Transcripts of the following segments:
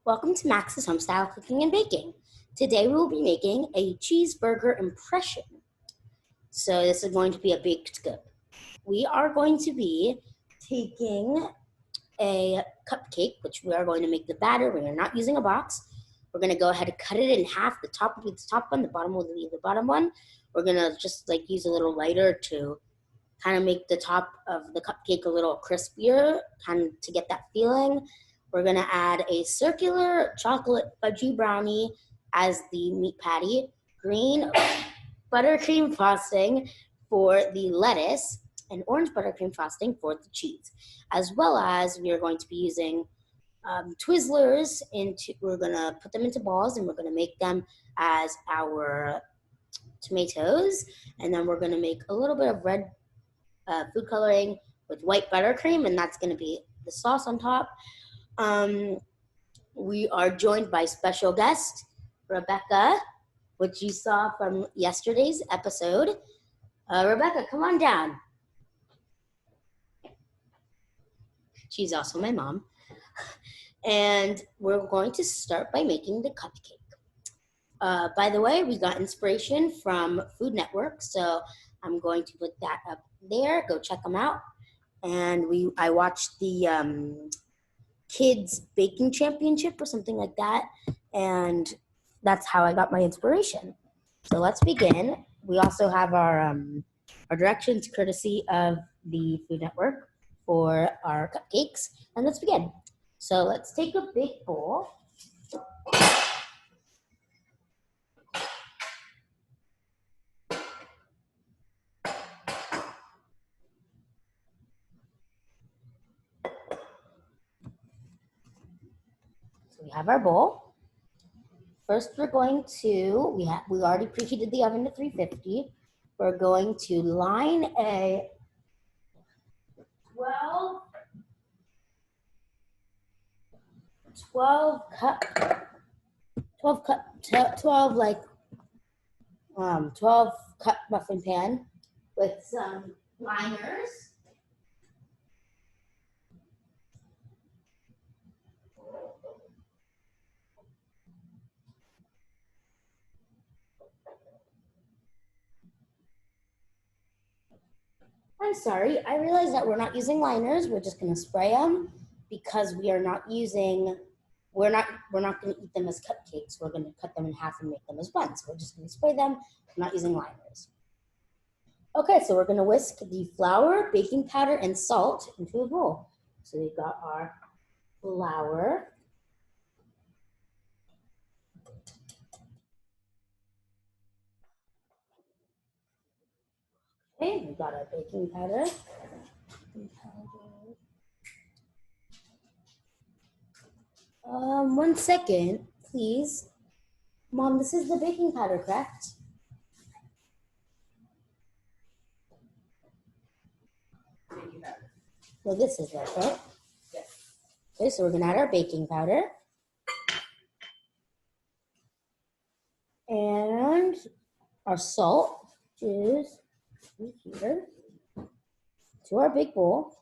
Welcome to Max's Homestyle Cooking and Baking. Today we will be making a cheeseburger impression. So this is going to be a baked good. We are going to be taking a cupcake, which we are going to make the batter. We are not using a box. We're going to go ahead and cut it in half. The top will be the top one, the bottom will be the bottom one. We're going to just use a little lighter to kind of make the top of the cupcake a little crispier, kind of to get that feeling. We're going to add a circular chocolate fudgy brownie as the meat patty, green buttercream frosting for the lettuce, and orange buttercream frosting for the cheese. As well as we are going to be using Twizzlers. We're going to put them into balls and we're going to make them as our tomatoes. And then we're going to make a little bit of red food coloring with white buttercream, and that's going to be the sauce on top. We are joined by special guest, Rebecca, which you saw from yesterday's episode. Rebecca, come on down. She's also my mom. And we're going to start by making the cupcake. By the way, we got inspiration from Food Network, so I'm going to put that up there. Go check them out. And I watched the Kids Baking Championship or something like that, and that's how I got my inspiration. So let's begin. We also have our directions courtesy of the Food Network for our cupcakes, and let's begin. So let's take a big bowl. We have our bowl. First, we're going to, we already preheated the oven to 350. We're going to line a 12 cup muffin pan with some liners. I'm sorry, I realized that we're not using liners. We're just going to spray them because we're not going to eat them as cupcakes. We're going to cut them in half and make them as buns. We're just going to spray them. We're not using liners. Okay, so we're going to whisk the flour, baking powder, and salt into a bowl. So we've got our flour. Okay, we've got our baking powder. One second, please. Mom, this is the baking powder, correct? No, this is it, right? Yes. Okay, so we're gonna add our baking powder. And our salt, which is here, to our big bowl.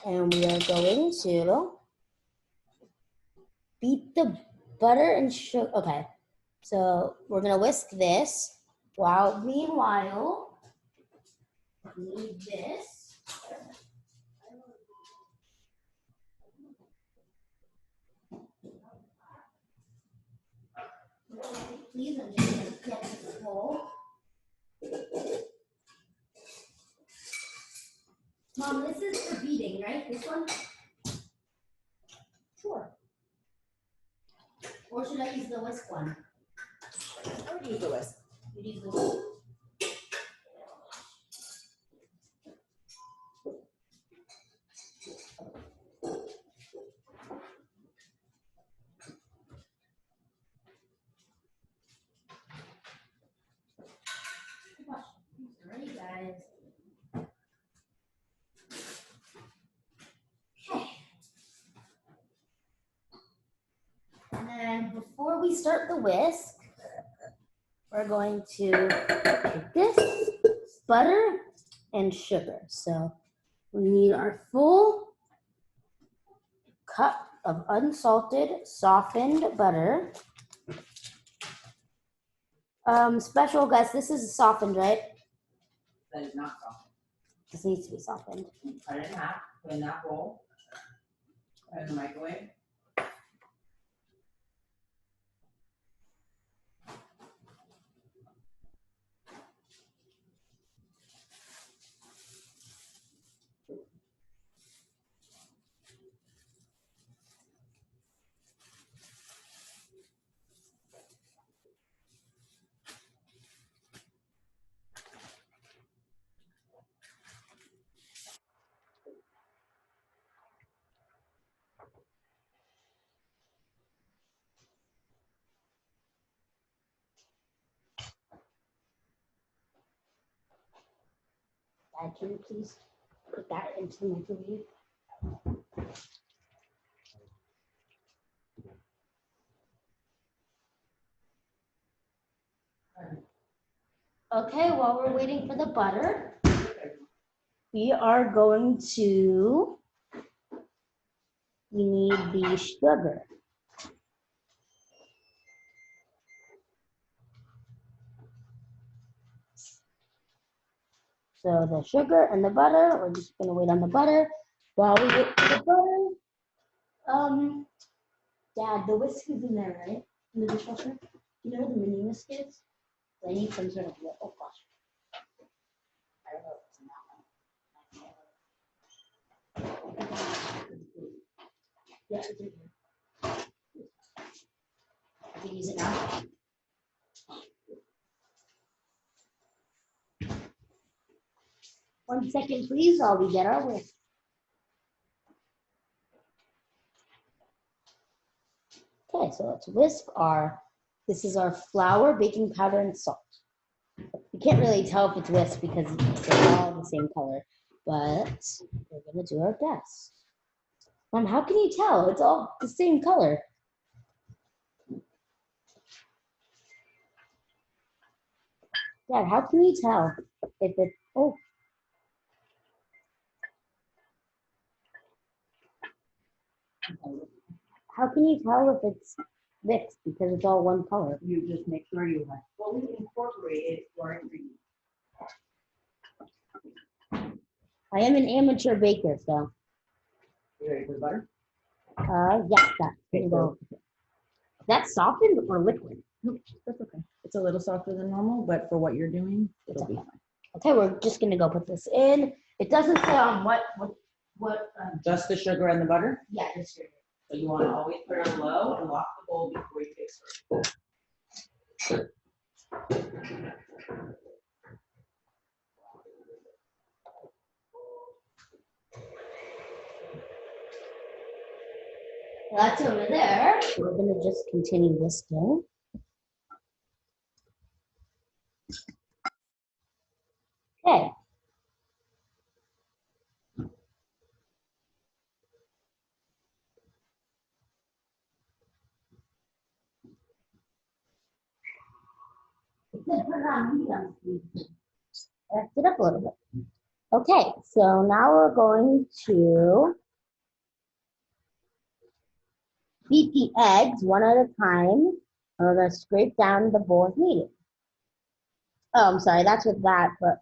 And we are going to beat the butter and sugar. Okay, so we're gonna whisk this meanwhile, we need this. Please, I'm just gonna get this bowl. Mom, this is for beating, right? This one? Sure. Or should I use the whisk one? I would use the whisk. You'd use the whisk. Ready, guys? Okay. And then before we start the whisk, we're going to take this butter and sugar. So we need our full cup of unsalted softened butter. Special guest, this is softened, right? That is not softened. This needs to be softened. Cut it in half, put in that bowl, put it in the microwave. Dad, can you please put that into the microwave? Okay, while we're waiting for the butter, we are going to, we need the sugar. So the sugar and the butter, we're just gonna wait on the butter. While we wait for the butter, Dad, the whisk is in there, right? In the dishwasher? You know where the mini whisk is? I need some sort of, oh gosh. I don't know if it's in that one. Yeah, it's in here. I can use it now. One second, please, while we get our whisk. Okay, so let's whisk this is our flour, baking powder, and salt. You can't really tell if it's whisk because they're all the same color, but we're gonna do our best. Mom, how can you tell? It's all the same color. Dad, how can you tell if it's, oh. How can you tell if it's mixed because it's all one color? You just make sure you have fully incorporated your ingredients. I am an amateur baker, so. You ready for the butter? Yes, that's go. That's softened or liquid? Nope, that's okay. It's a little softer than normal, but for what you're doing, it'll be fine. Okay, we're just gonna go put this in. It doesn't say on what. Just the sugar and the butter? Yeah, the sugar. So you want to always put it low and lock the bowl before you get started. That's over there. We're gonna just continue whisking. Okay. Lift it up a little bit. Okay, so now we're going to beat the eggs one at a time. And we're going to scrape down the bowl as needed. Oh, I'm sorry, that's with that, but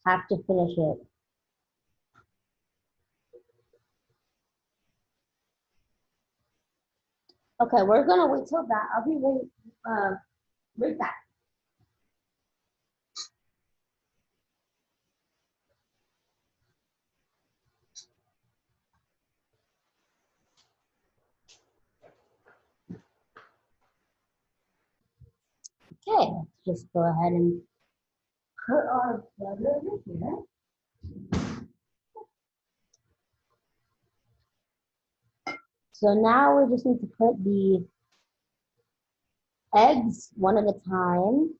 have to finish it. Okay, we're going to wait till that. I'll be right back. Okay, let's just go ahead and put our butter over here. So now we just need to put the eggs one at a time.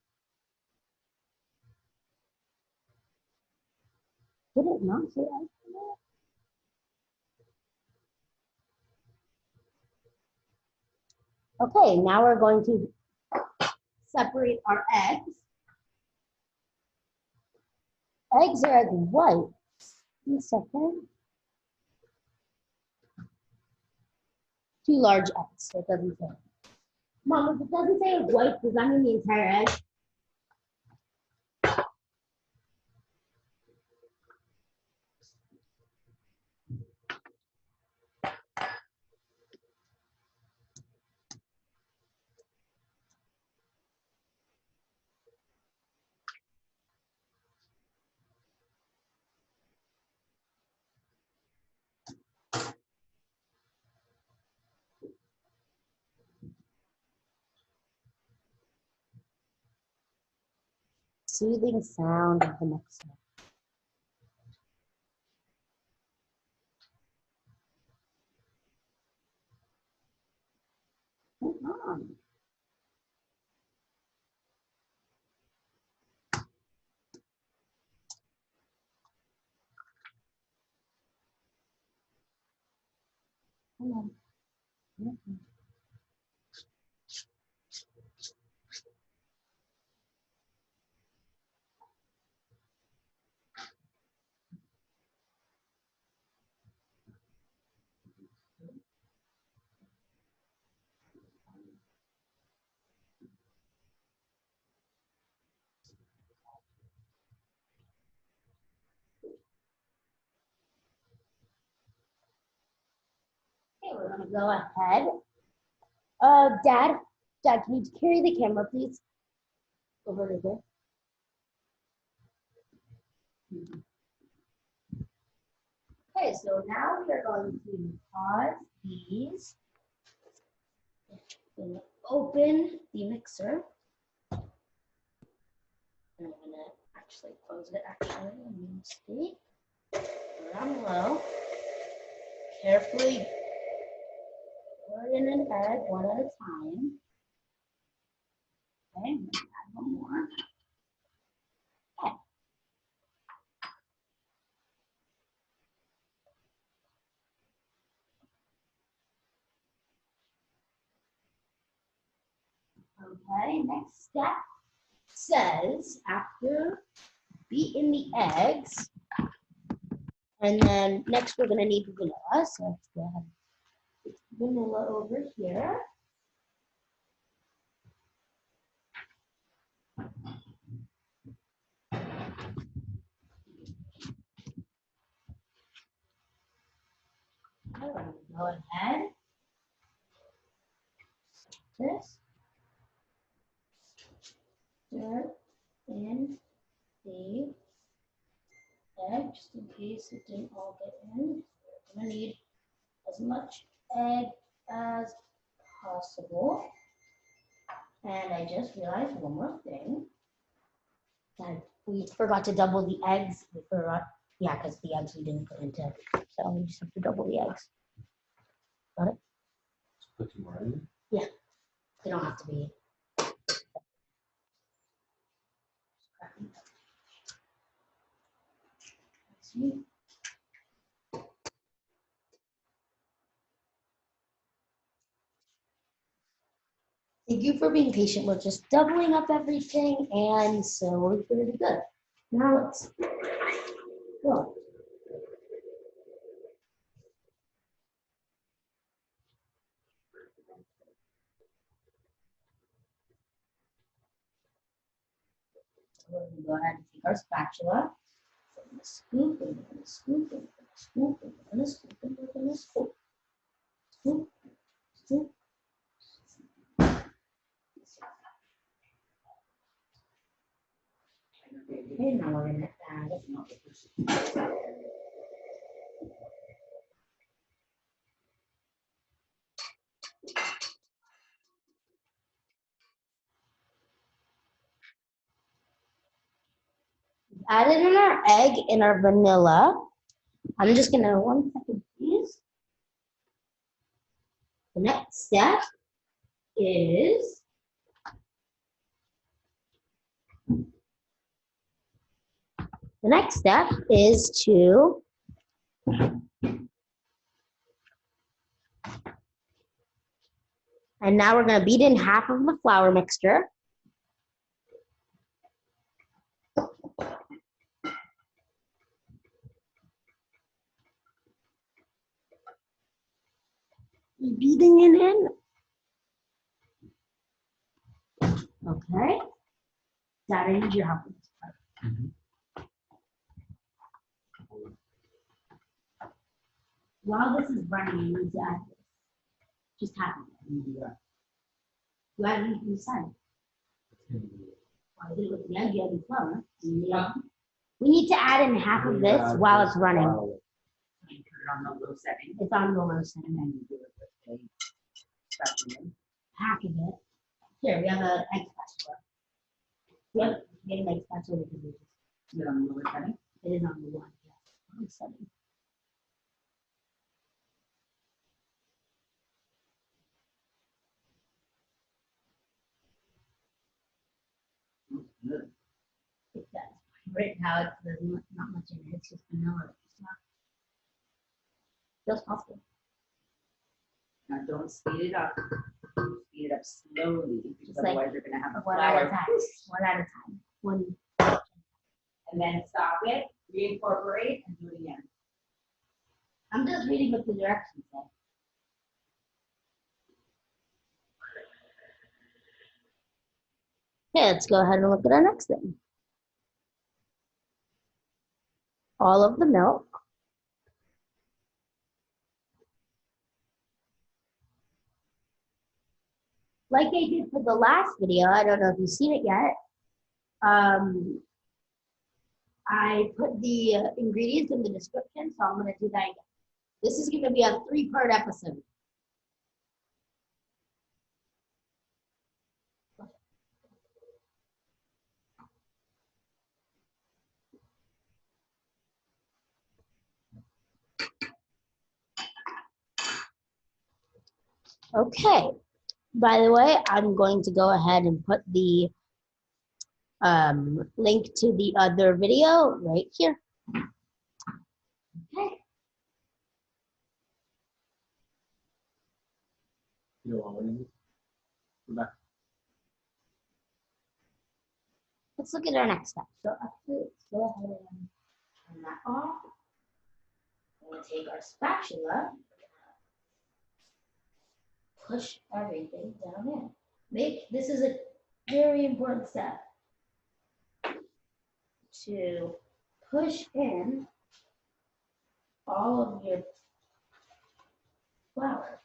Did it not say eggs? Okay, now we're going to separate our eggs. Eggs are egg white. Give me a second. 2 large eggs. So it doesn't say. Mom, if it doesn't say white, does that mean the entire egg? Soothing sound of the mixer. Come on. Come on. Okay, we're gonna go ahead. Dad, can you carry the camera, please? Over to there. Okay, so now we are going to pause these. I'm gonna open the mixer. And I'm gonna actually close it. Actually, I made a mistake. Down low. Carefully pour in an egg one at a time. Okay, I'm gonna add one more. Okay, next step says after beating the eggs, and then next we're gonna need vanilla. So let's go ahead. Put vanilla over here. I'm gonna go ahead. This. Stir in the egg just in case it didn't all get in. I'm gonna need as much egg as possible. And I just realized one more thing. That we forgot to double the eggs. We forgot, yeah, because the eggs we didn't put into. So we just have to double the eggs. Got it? Put some more in? Yeah, they don't have to be. See? Thank you for being patient. We're just doubling up everything, and so we're pretty good. Now let's go. We're going to go ahead and take our spatula. We're going to scoop, and we're going to scoop, and we're going to scoop, and we're going to scoop, and we're going to scoop. Scoop, scoop. Okay, now we're going to add in our egg and our vanilla. I'm just going to, 1 second, please. The next step is to and now we're going to beat in half of the flour mixture. beating it in. Okay. Dad, I need your help with this part. While this is running, I need to add this. Just happen. You add it inside. I did it with the egg, and flour. We need to add in half of this while it's running. You put it on the low setting. It's on the low setting. And then you do it with a spatula. Half of it. Here, we have an egg spatula. Yep, getting egg spatula because we just Is it on the lower setting? it is on the one. Yes, low setting. Good. It does. Right now, there's not much in it. It's just vanilla. It's not. Feels possible. Now don't speed it up. Speed it up slowly because Just like otherwise you're gonna have a One at a flour. time. One at a time. One. And then stop it, reincorporate, and do it again. I'm just reading what the directions say. Okay, let's go ahead and look at our next thing. All of the milk. Like I did for the last video, I don't know if you've seen it yet. I put the ingredients in the description, so I'm going to do that again. This is going to be a 3-part episode. Okay. By the way, I'm going to go ahead and put the link to the other video right here. Okay. You know what I mean? Go back. Let's look at our next step. So actually, let's go ahead and turn that off. We're going to take our spatula, push everything down in. This is a very important step to push in all of your flour.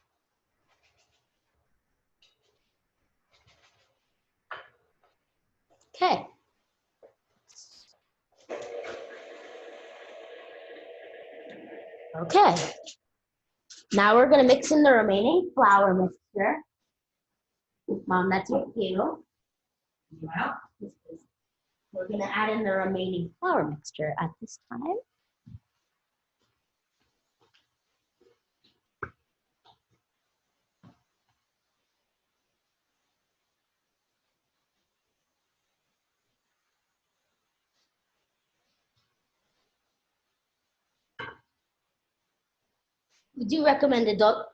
Okay. Okay. Now we're going to mix in the remaining flour mixture. Mom, that's your cue. Well, We're going to add in the remaining flour mixture at this time. We do recommend adult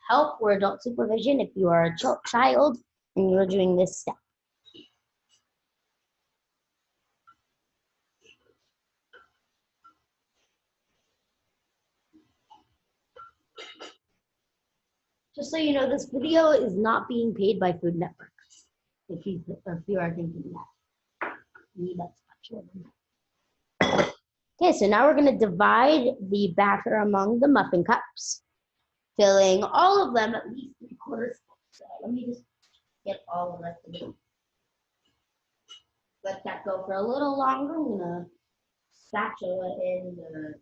help or adult supervision if you are a child and you're doing this step. Just so you know, this video is not being paid by Food Network. If you are thinking that. Need that spatula. Okay, so now we're going to divide the batter among the muffin cups, filling all of them at least 3/4 full. So let me just get all the rest of it. Let that go for a little longer. I'm going to spatula in the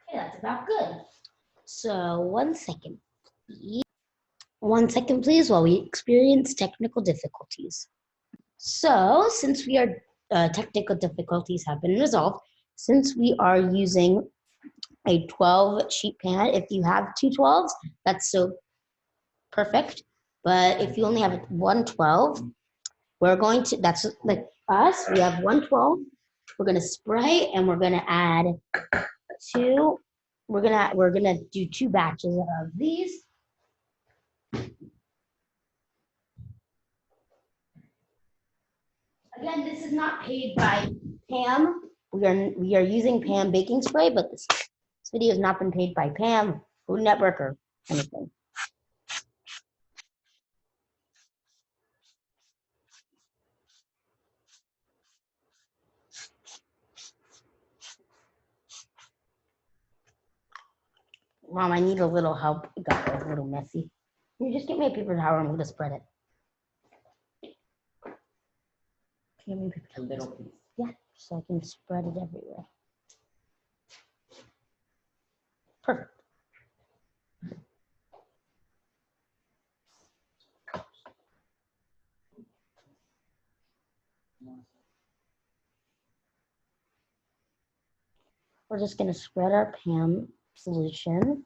Okay, that's about good. So 1 second, please. 1 second, please, while we experience technical difficulties. So since we are technical difficulties have been resolved, since we are using a 12 sheet pan, if you have 2 12s, that's so perfect. But if you only have one 12, we're going to, that's like us, we have 112. We're gonna spray and we're gonna add two, we're gonna do 2 batches of these. Again, this is not paid by Pam. We are using Pam baking spray, but this video has not been paid by Pam, Food Network, or anything. Mom, I need a little help. It got a little messy. Can you just get me a paper towel and I'm gonna spread it? Can you get me a paper towel? A little piece. Yeah, so I can spread it everywhere. Perfect. We're just gonna spread our Pam solution.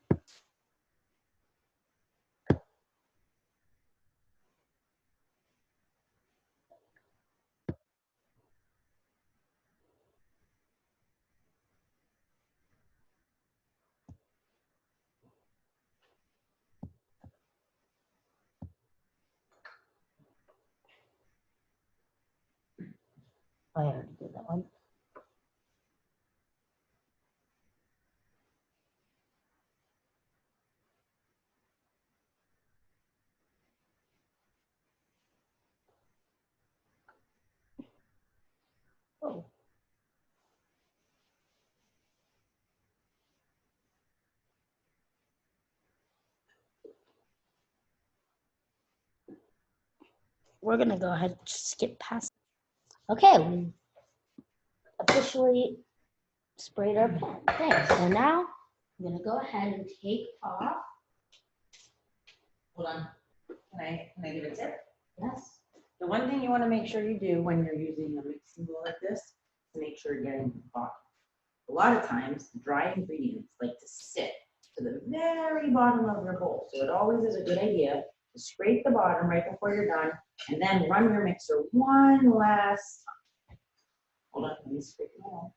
Oh, I already did that one. Oh. We're gonna go ahead and skip past. Okay, we officially sprayed our pen. Okay, so now I'm gonna go ahead and take off. Hold on. Can I give a tip? Yes. The one thing you want to make sure you do when you're using a mixing bowl like this is to make sure you're getting to the bottom. A lot of times, dry ingredients like to sit to the very bottom of your bowl. So it always is a good idea to scrape the bottom right before you're done and then run your mixer one last time. Hold on, let me scrape it all.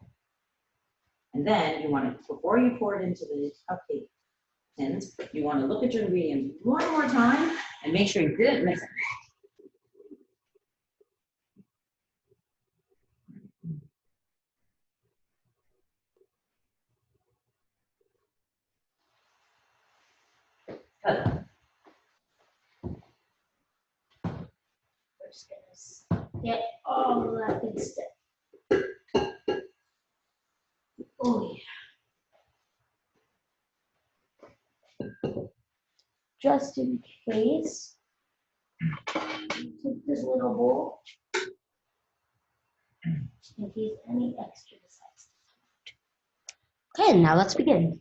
And then you want to, before you pour it into the cupcake tins, you want to look at your ingredients one more time and make sure you didn't miss it. Good. We're just gonna get all of that good stuff. Oh yeah. Just in case, take this little bowl. Just in case any extra decides to come out. Okay, now let's begin.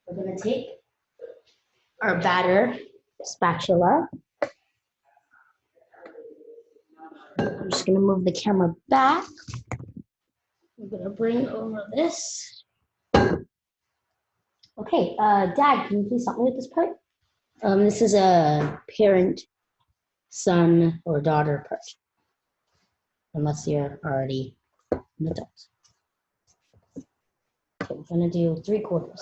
We're gonna take our batter spatula. I'm just gonna move the camera back. We're gonna bring over this. Okay, Dad, can you please help me with this part? This is a parent, son, or daughter part. Unless you're already an adult. Okay, we're gonna do 3/4.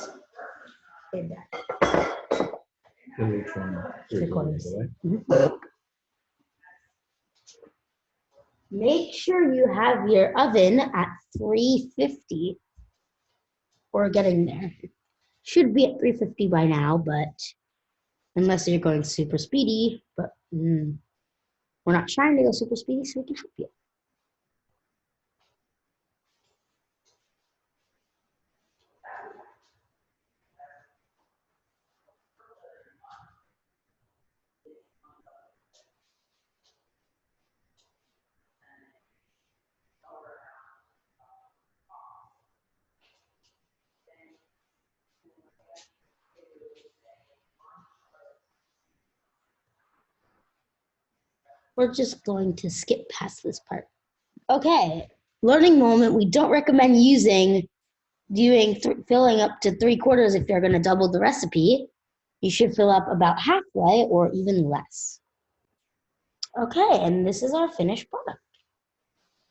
Okay, Dad. In each one, 3/4 away. Mhm. Make sure you have your oven at 350. We're getting there. Should be at 350 by now, but unless you're going super speedy, but we're not trying to go super speedy, so we can help you. We're just going to skip past this part. Okay, learning moment. We don't recommend filling up to 3/4 if you're going to double the recipe. You should fill up about halfway or even less. Okay, and this is our finished product.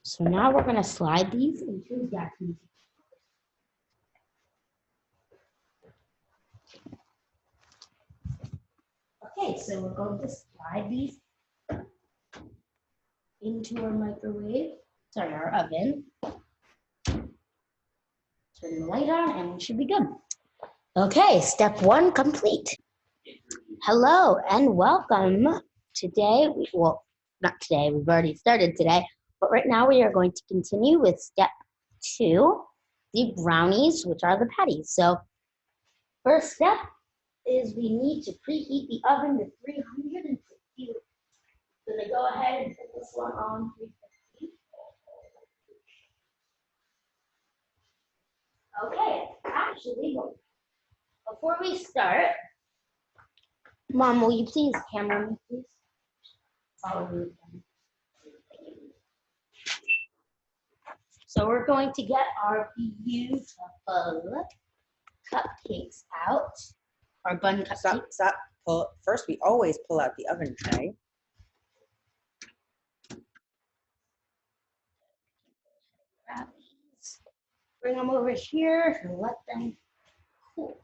So now we're going to slide these into the vacuum. Okay, so we're going to slide these into our microwave, sorry, our oven. Turn the light on and we should be good. Okay, step 1 complete. Hello and welcome. Today, well, not today, we've already started today, but right now we are going to continue with step 2, the brownies, which are the patties. So first step is we need to preheat the oven to 360. I'm gonna go ahead and put this one on 350. Okay, actually, before we start, Mom, will you please camera me, please? Follow me. So we're going to get our beautiful cupcakes out, our bun cupcakes. Stop. First, we always pull out the oven tray. Bring them over here and let them cool.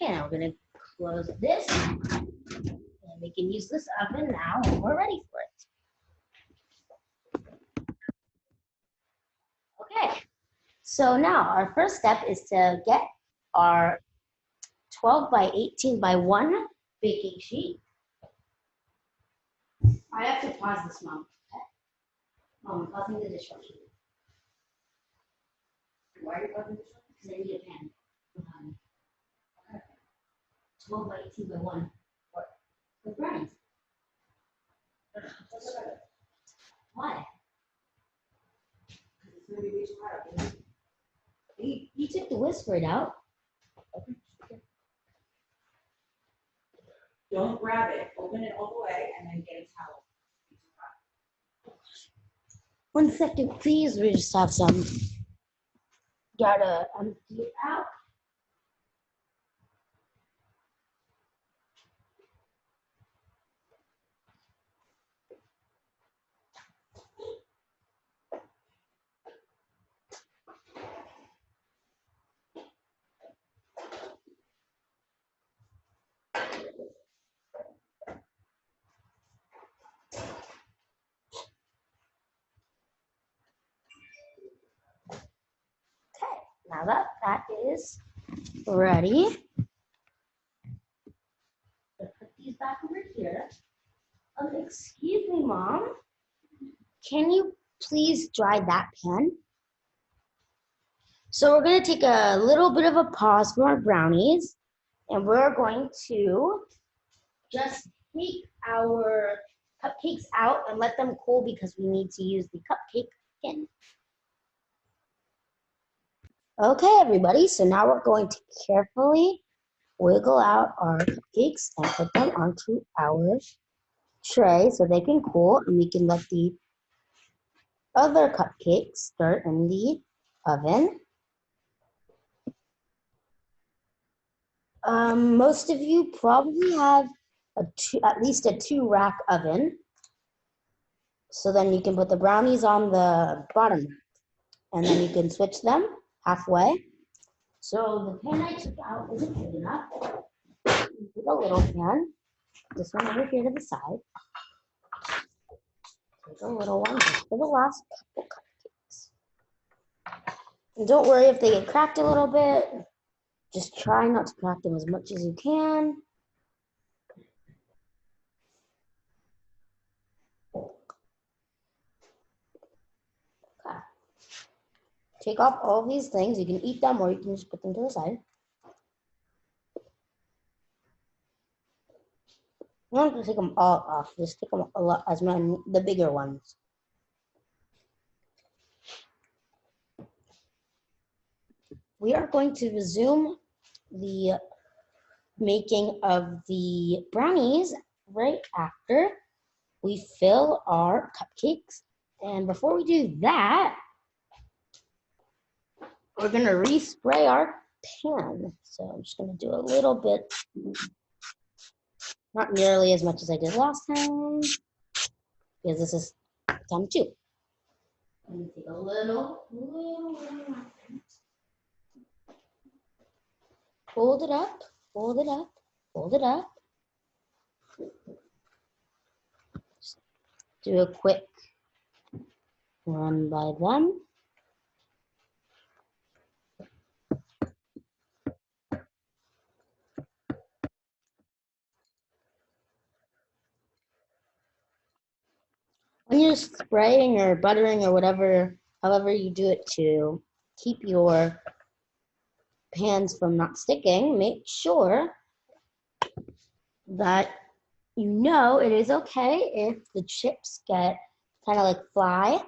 Okay, now we're going to close this. And we can use this oven now when we're ready for it. Okay, so now our first step is to get our 12 by 18 by 1 baking sheet. I have to pause this, Mom. Okay? Mom, I'm pausing the dishwasher. Why are you pausing the dishwasher? Because I need a pan. 12 by 18 by 1. What? The brownies. Why? You took the whisk right out. Don't grab it. Open it all the way and then get a towel. 1 second, please. We just have some. Gotta empty it out. Now that is ready, I'll put these back over here. Excuse me, Mom. Can you please dry that pan? So we're going to take a little bit of a pause from our brownies, and we're going to just take our cupcakes out and let them cool because we need to use the cupcake tin. Okay, everybody, so now we're going to carefully wiggle out our cupcakes and put them onto our tray so they can cool, and we can let the other cupcakes start in the oven. Most of you probably have at least a 2-rack oven. So then you can put the brownies on the bottom and then you can switch them halfway. So the pan I took out isn't big enough. Get a little pan. This one over here to the side. Take a little one just for the last couple cupcakes. And don't worry if they get cracked a little bit. Just try not to crack them as much as you can. Okay. Take off all these things. You can eat them or you can just put them to the side. You don't have to take them all off. Just take them a lot, as many, the bigger ones. We are going to resume the making of the brownies right after we fill our cupcakes. And before we do that, we're going to respray our pan. So I'm just going to do a little bit, not nearly as much as I did last time. because this is time 2. Let me take a little. Fold it up, fold it up, fold it up. Just do a quick run by them. When you're spraying or buttering or whatever, however you do it to keep your pans from not sticking, make sure that you know it is okay if the chips get kind of like fly.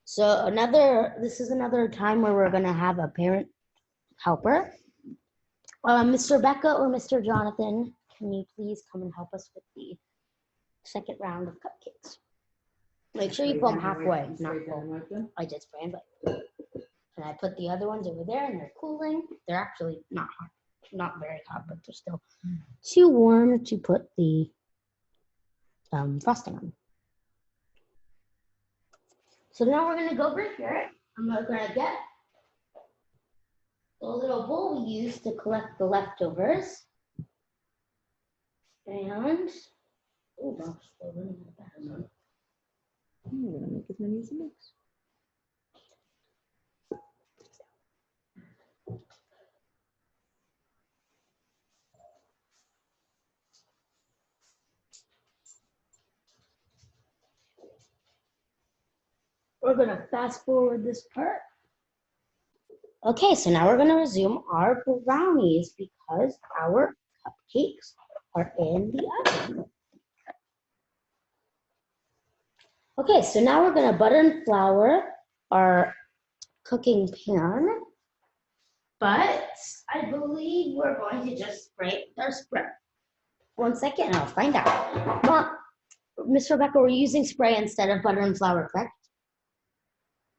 So this is another time where we're gonna have a parent helper. Mr. Becca or Mr. Jonathan, can you please come and help us with the second round of cupcakes? Make sure you put them halfway, not full. I did spray and bake. And I put the other ones over there and they're cooling. They're actually not hot, not very hot, but they're still too warm to put the frosting on. So now we're gonna go over here. I'm gonna get the little bowl we use to collect the leftovers. And, oh gosh, we're running out of battery. I'm gonna make as many as it makes. We're gonna fast forward this part. Okay, so now we're gonna resume our brownies because our cupcakes are in the oven. Okay, so now we're gonna butter and flour our cooking pan, but I believe we're going to just spray our spray. 1 second and I'll find out. Mom, Miss Rebecca, we're using spray instead of butter and flour, correct?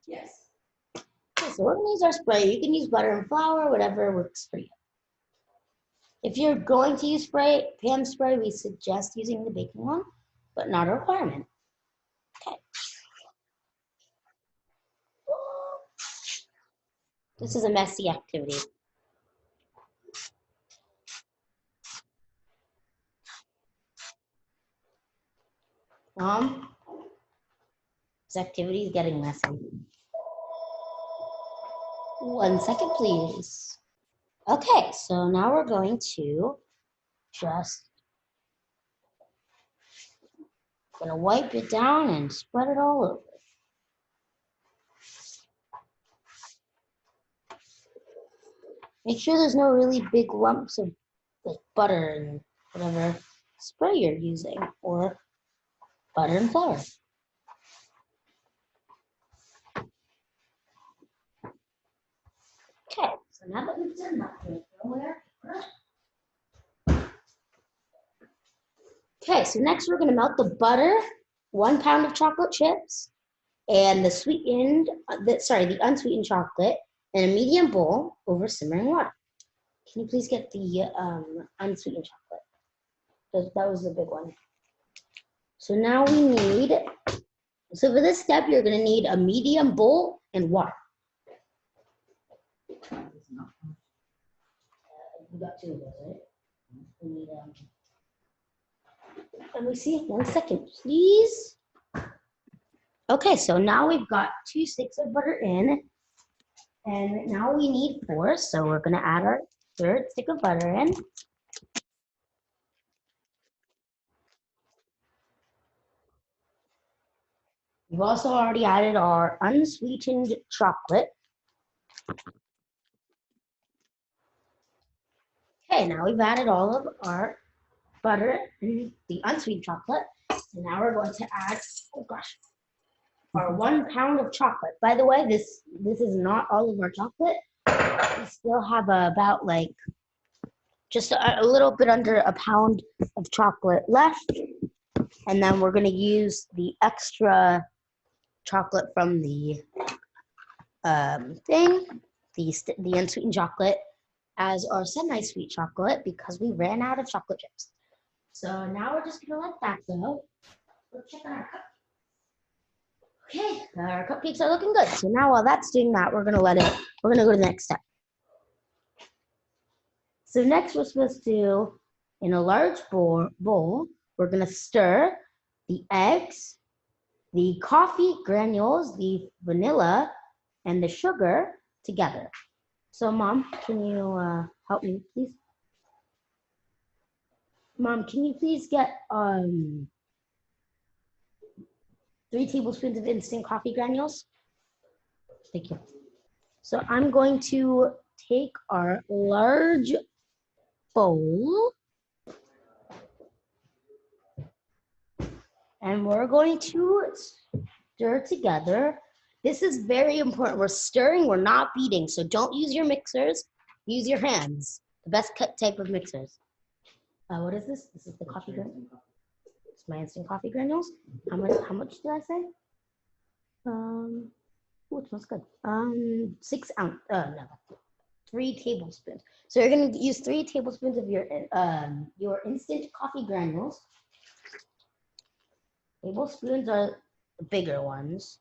Yes. Okay, so we're gonna use our spray. You can use butter and flour, whatever works for you. If you're going to use pan spray, we suggest using the baking one, but not a requirement. Okay. This is a messy activity. This activity is getting messy. 1 second, please. Okay, so now we're going to just gonna wipe it down and spread it all over. Make sure there's no really big lumps of like butter and whatever spray you're using, or butter and flour. Okay, so now that we've done that, we're gonna throw it. Okay, so next we're gonna melt the butter, 1 pound of chocolate chips, and the unsweetened chocolate in a medium bowl over simmering water. Can you please get the unsweetened chocolate? That was the big one. So now so for this step, you're gonna need a medium bowl and water. We got 2 of those, right? We need, let me see, 1 second, please. Okay, so now we've got 2 sticks of butter in, and now we need 4, so we're gonna add our 3rd stick of butter in. We've also already added our unsweetened chocolate. Okay, now we've added all of our butter and the unsweetened chocolate. And now we're going to add, oh gosh, our 1 pound of chocolate. By the way, this is not all of our chocolate. We still have about like just a little bit under a pound of chocolate left. And then we're gonna use the extra chocolate from the the unsweetened chocolate as our semi-sweet chocolate because we ran out of chocolate chips. So now we're just gonna let that go. Let's check on our cup. Okay, our cupcakes are looking good. So now while that's doing that, we're gonna go to the next step. So next we're supposed to, in a large bowl, we're gonna stir the eggs, the coffee granules, the vanilla, and the sugar together. So Mom, can you help me, please? Mom, can you please get 3 tablespoons of instant coffee granules? Thank you. So I'm going to take our large bowl and we're going to stir together. This is very important. We're stirring, we're not beating. So don't use your mixers, use your hands. The best type of mixers. What is this? This is the coffee granules. It's my instant coffee granules. How much did I say? Oh, it smells good. 6 ounce. No, 3 tablespoons. So you're gonna use 3 tablespoons of your instant coffee granules. Tablespoons are the bigger ones.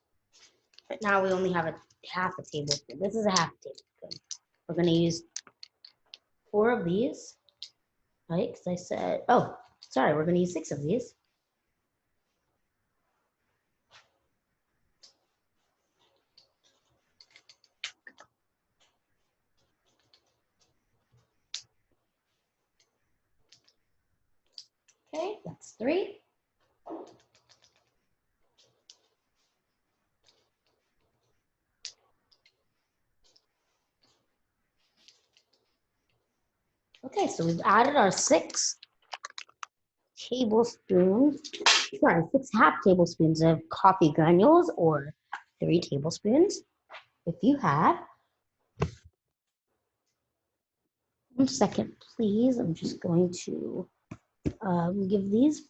Right now we only have a half a tablespoon. This is a half tablespoon. We're gonna use 4 of these. Right? Because I said, oh, sorry, we're gonna use 6 of these. Okay, that's 3. Okay, so we've added our 6 tablespoons, sorry, 6 half tablespoons of coffee granules or 3 tablespoons. If you have, 1 second, please. I'm just going to give these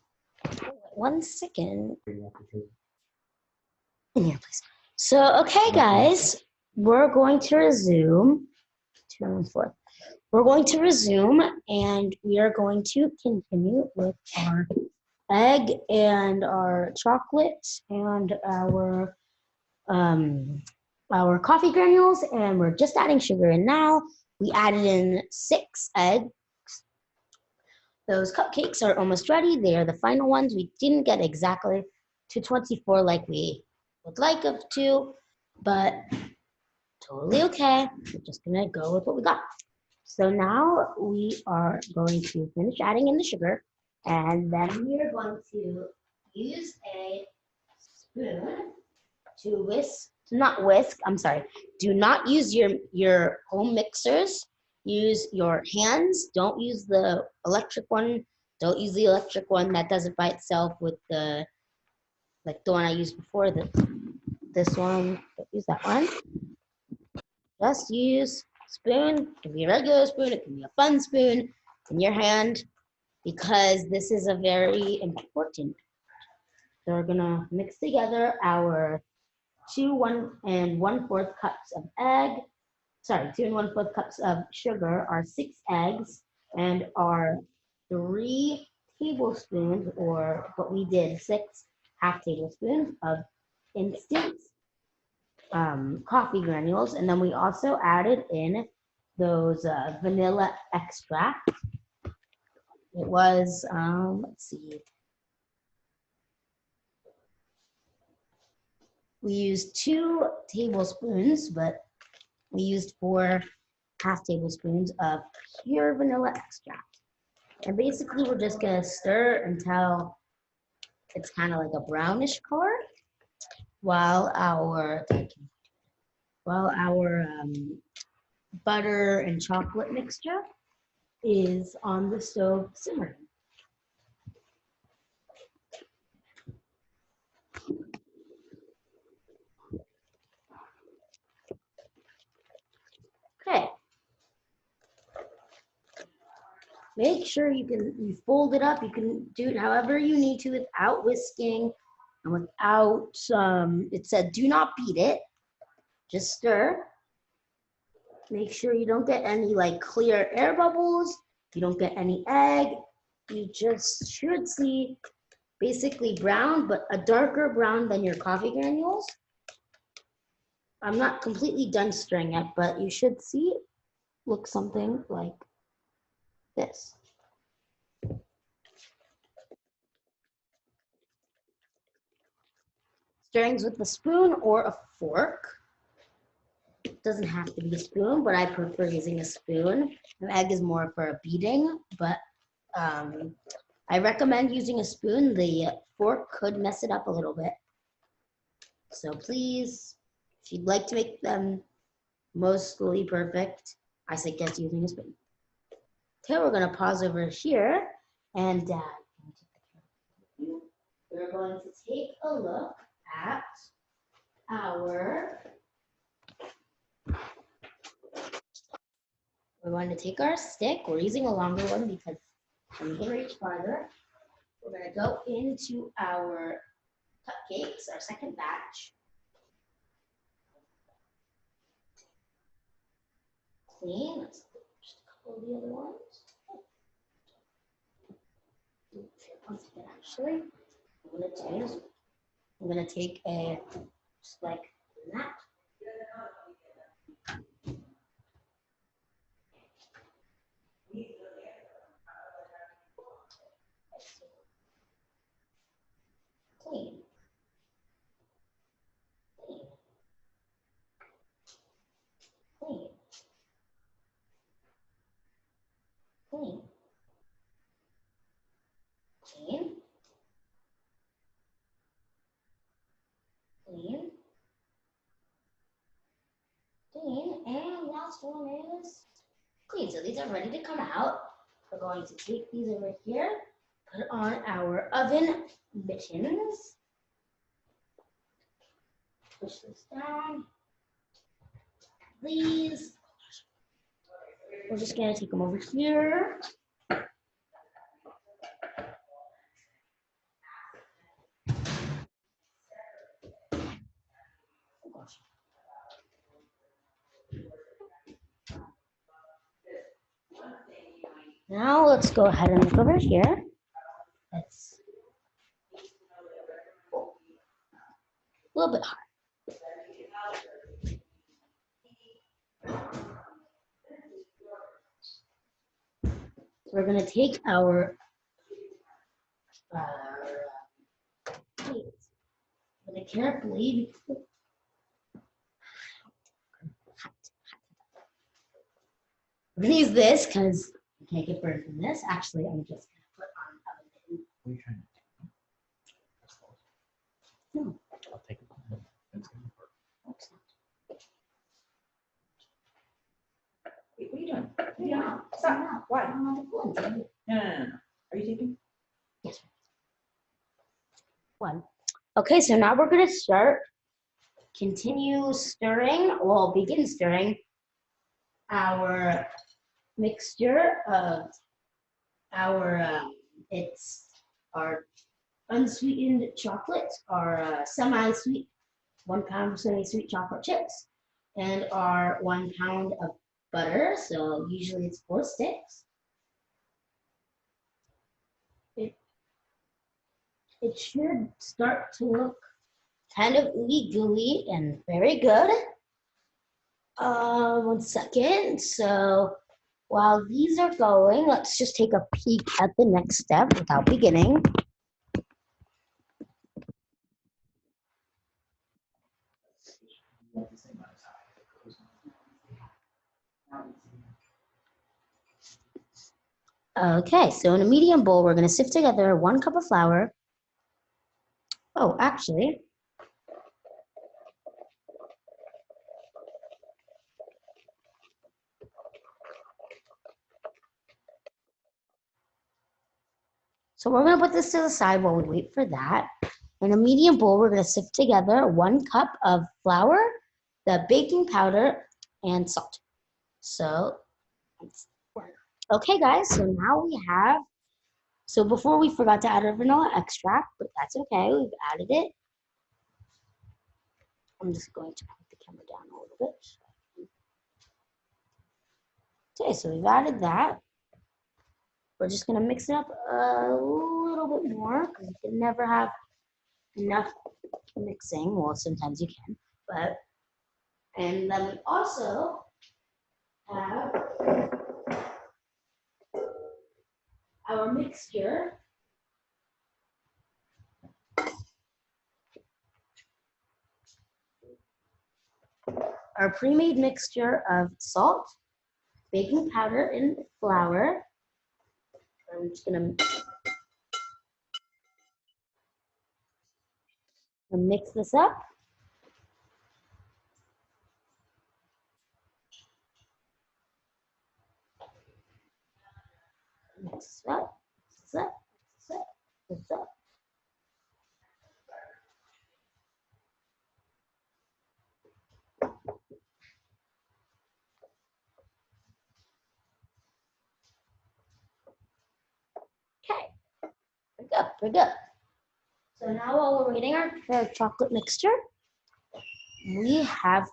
1 second. In here, please. So, okay, guys, we're going to resume. 2 and 4. We're going to resume, and we are going to continue with our egg and our chocolate and our coffee granules, and we're just adding sugar in now. We added in 6 eggs. Those cupcakes are almost ready. They are the final ones. We didn't get exactly to 24 like we would like it to, but totally okay. We're just gonna go with what we got. So now we are going to finish adding in the sugar, and then we are going to use a spoon to do not use your home mixers. Use your hands. Don't use the electric one. Don't use the electric one that does it by itself with the one I used before. This one. Don't use that one. Just use spoon. It can be a regular spoon. It can be a fun spoon in your hand, because this is a very important. So we're gonna mix together our 2 1 1/4 cups of 2 1/4 cups of sugar, our 6 eggs, and our 3 tablespoons, or what we did, 6 half tablespoons of instant coffee granules. And then we also added in those vanilla extract. It was, let's see. We used 2 tablespoons, but we used 4 half tablespoons of pure vanilla extract. And basically we're just gonna stir until it's kind of like a brownish color while our butter and chocolate mixture is on the stove simmering. Okay. Make sure you fold it up. You can do it however you need to without whisking and without, it said do not beat it. Just stir. Make sure you don't get any clear air bubbles. You don't get any egg. You just should see basically brown, but a darker brown than your coffee granules. I'm not completely done stirring it, but you should see it look something like this. Stirrings with a spoon or a fork. It doesn't have to be a spoon, but I prefer using a spoon. An egg is more for a beating, but I recommend using a spoon. The fork could mess it up a little bit. So please, if you'd like to make them mostly perfect, I suggest using a spoon. Okay, we're gonna pause over here and we're going to take a look at our, we're going to take our stick. We're using a longer one because we can reach farther. We're gonna go into our cupcakes, our second batch. Clean, let's do just a couple of the other ones. Actually, I'm gonna take a, just like that. Clean. Clean. Clean. Clean. Clean. Clean. Clean. And last one is clean. So these are ready to come out. We're going to take these over here, put on our oven mittens. Push this down. These. We're just gonna take them over here. Now let's go ahead and look over here. It's a little bit hard. So we're gonna take our plates. I'm gonna carefully we're gonna use this because you can't get burned from this. Actually, I'm just gonna put on oven mitt. What are you trying to do? No. I'll take it. It's gonna work. It's not. Wait, what are you doing? Yeah. Stop. Why? I don't know the blend. No. Are you taking? Yes. One. Okay, so now we're gonna start. Continue stirring. Well, begin stirring our mixture of our it's our unsweetened chocolate, our semi-sweet 1 pound of semi-sweet chocolate chips, and our 1 pound of butter. So usually it's 4 sticks. It should start to look kind of ooey gooey and very good. 1 second. So while these are going, let's just take a peek at the next step without beginning. Okay, so in a medium bowl, we're going to sift together 1 cup of flour. Oh, actually, so we're going to put this to the side while we wait for that. In a medium bowl, we're going to sift together 1 cup of flour, the baking powder, and salt. So, okay, guys, so now we have, so before we forgot to add our vanilla extract, but that's okay, we've added it. I'm just going to put the camera down a little bit. Okay, so we've added that. We're just gonna mix it up a little bit more because you can never have enough mixing. Well, sometimes you can, but and then we also have our mixture. Our pre-made mixture of salt, baking powder, and flour. I'm just gonna mix this up. Mix it up, mix it up, mix it up, mix it up. Okay, we're good, we're good. So now while we're waiting our chocolate mixture, we have,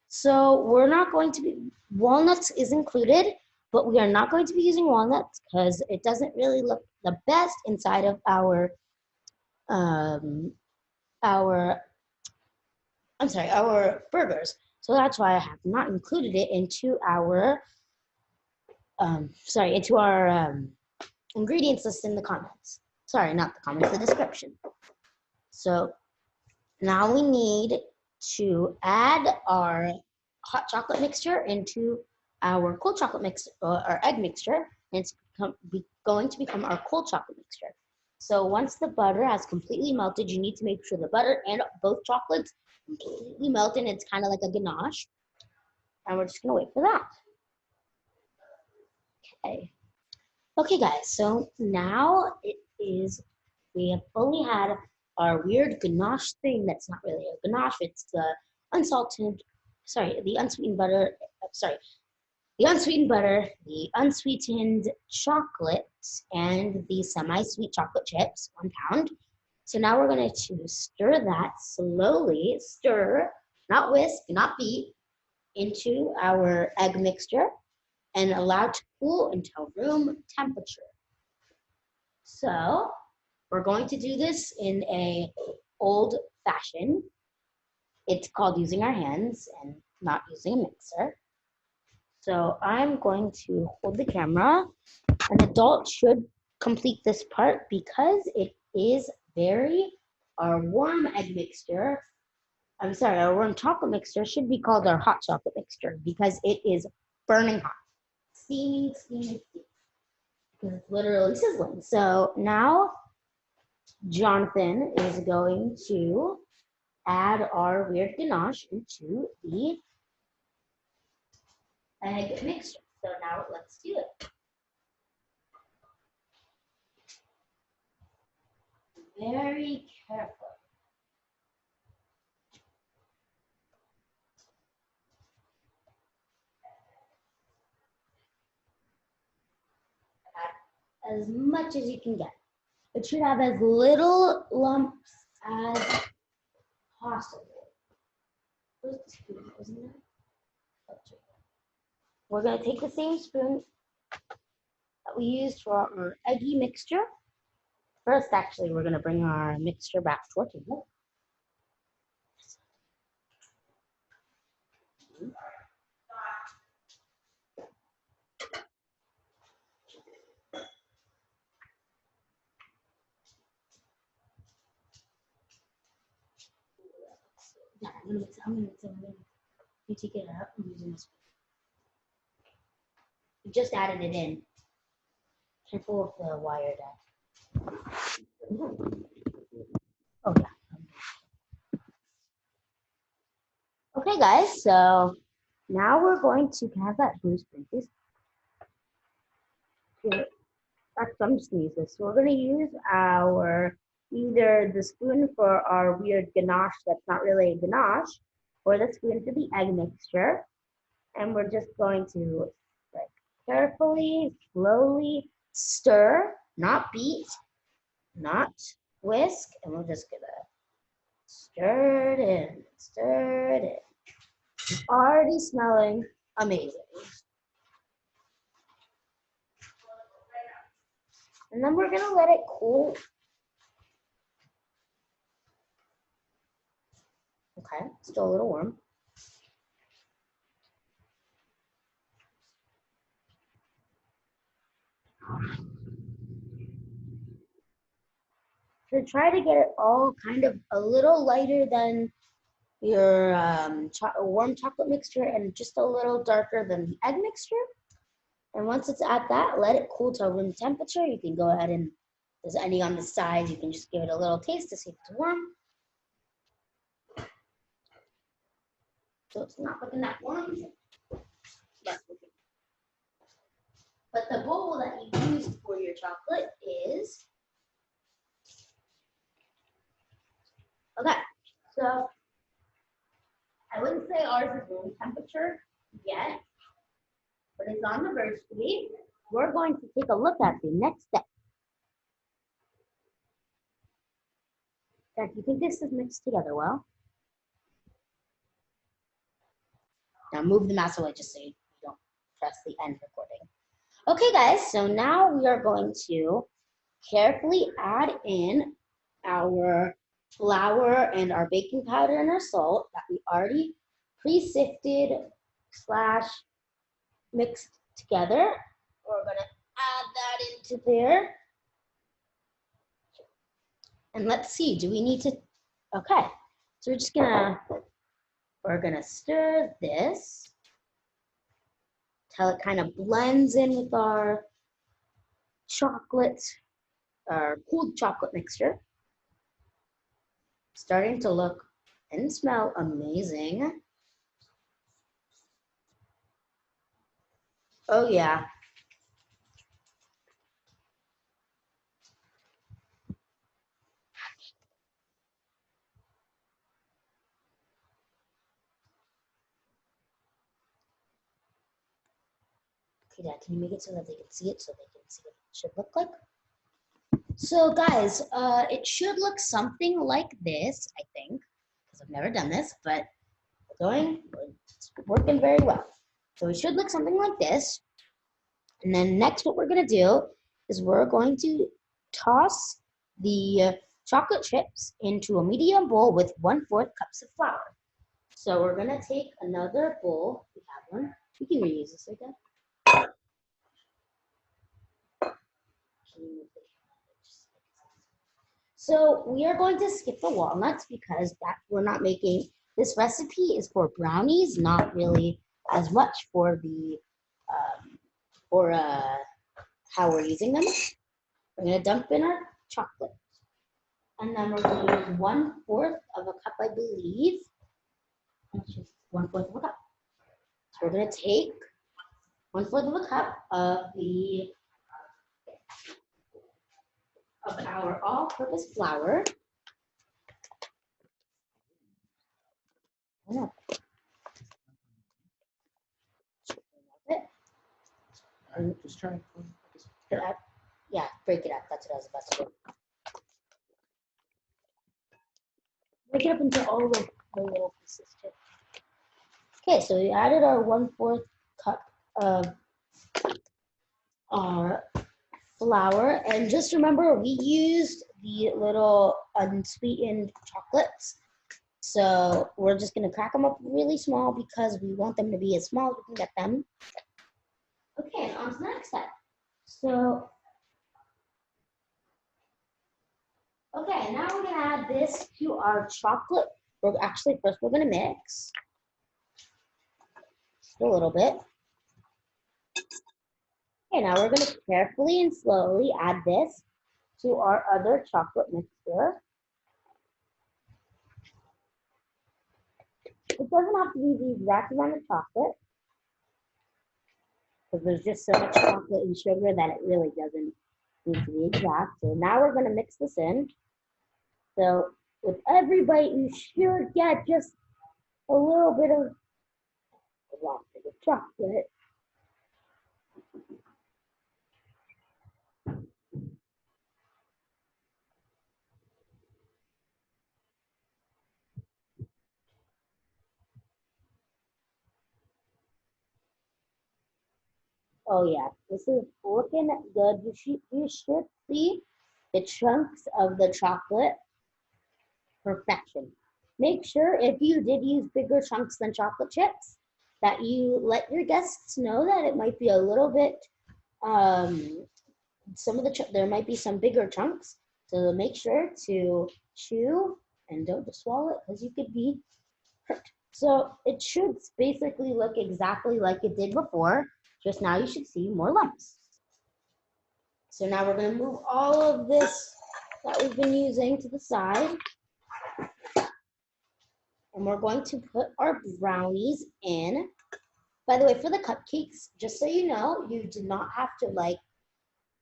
so we're not going to be, walnuts is included, but we are not going to be using walnuts because it doesn't really look the best inside of our our burgers. So that's why I have not included it into our ingredients list in the comments. Sorry, not the comments, the description. So now we need to add our hot chocolate mixture into our cold chocolate mix, our egg mixture, and it's going to become our cold chocolate mixture. So once the butter has completely melted, you need to make sure the butter and both chocolates completely melted. It's kind of like a ganache. And we're just gonna wait for that. Okay. Okay, guys, so now we have only had our weird ganache thing that's not really a ganache, it's the unsweetened butter, the unsweetened chocolate, and the semi-sweet chocolate chips, 1 pound. So now we're going to stir that slowly, not whisk, not beat, into our egg mixture and allow to cool until room temperature. So we're going to do this in a old fashioned. It's called using our hands and not using a mixer. So I'm going to hold the camera. An adult should complete this part because it is our warm egg mixture. Our warm chocolate mixture should be called our hot chocolate mixture because it is burning hot. Steaming, steaming, steaming. Because it's literally sizzling. So now Jonathan is going to add our weird ganache into the egg mixture. So now let's do it. Very careful. Add as much as you can get. It should have as little lumps as possible. Where's the spoon? Wasn't there? We're going to take the same spoon that we used for our eggy mixture. First, actually, we're going to bring our mixture back to our table. Yeah, I'm going to mix it. You take it out. I'm using this. We just added it in. Careful of the wire, Dad. Oh, yeah. Okay, guys, so now we're going to have that boost, please. Here, I'm just going to use this. So we're going to use either the spoon for our weird ganache that's not really a ganache, or the spoon for the egg mixture. And we're just going to carefully, slowly stir, not beat, not whisk, and we're just gonna stir it in, stir it in. It's already smelling amazing. And then we're gonna let it cool. Okay, still a little warm. So try to get it all kind of a little lighter than your warm chocolate mixture and just a little darker than the egg mixture. And once it's at that, let it cool to room temperature. You can go ahead and, if there's any on the sides, you can just give it a little taste to see if it's warm. So it's not looking that warm. But the bowl that you used for your chocolate is, okay, so I wouldn't say ours is room temperature yet, but it's on the verge to be. We're going to take a look at the next step. Jack, you think this is mixed together well? Now move the mouse away just so you don't press the end recording. Okay, guys, so now we are going to carefully add in our flour and our baking powder and our salt that we already pre-sifted / mixed together. We're gonna add that into there. And let's see, do we need to, okay. So we're gonna stir this till it kind of blends in with our chocolate, our cooled chocolate mixture. Starting to look and smell amazing. Oh yeah. Okay, Dad, can you make it so that they can see it, so they can see what it should look like? So guys, it should look something like this, I think, because I've never done this, but it's working very well. So it should look something like this. And then next what we're gonna do is we're going to toss the chocolate chips into a medium bowl with 1/4 cups of flour. So we're gonna take another bowl, we have one, we can reuse this again. So we are going to skip the walnuts because we're not making, this recipe is for brownies, not really as much for the, for how we're using them. We're gonna dump in our chocolate. And then we're gonna use 1/4 of a cup, I believe. It's just 1/4 of a cup. So we're gonna take 1/4 of a cup of our all-purpose flour. Yeah. Just try it. Yeah, break it up. That's what I was about to do. Break it up into all the little pieces too. Okay, so we added our 1/4 cup of our flour, and just remember we used the little unsweetened chocolates. So we're just gonna crack them up really small because we want them to be as small as we can get them. Okay, and on to the next step. So, okay, now we're gonna add this to our chocolate. First we're gonna mix. Just a little bit. Okay, now we're gonna carefully and slowly add this to our other chocolate mixture. It doesn't have to be the exact amount of chocolate, because there's just so much chocolate and sugar that it really doesn't need to be exact. So now we're gonna mix this in. So with every bite, you should get just a little bit of chocolate. Oh yeah, this is looking good. You should See the chunks of the chocolate? Perfection. Make sure if you did use bigger chunks than chocolate chips, that you let your guests know that it might be a little bit, there might be some bigger chunks. So make sure to chew and don't just swallow it because you could be hurt. So it should basically look exactly like it did before, just now you should see more lumps. So now we're going to move all of this that we've been using to the side. And we're going to put our brownies in. By the way, for the cupcakes, just so you know, you do not have to like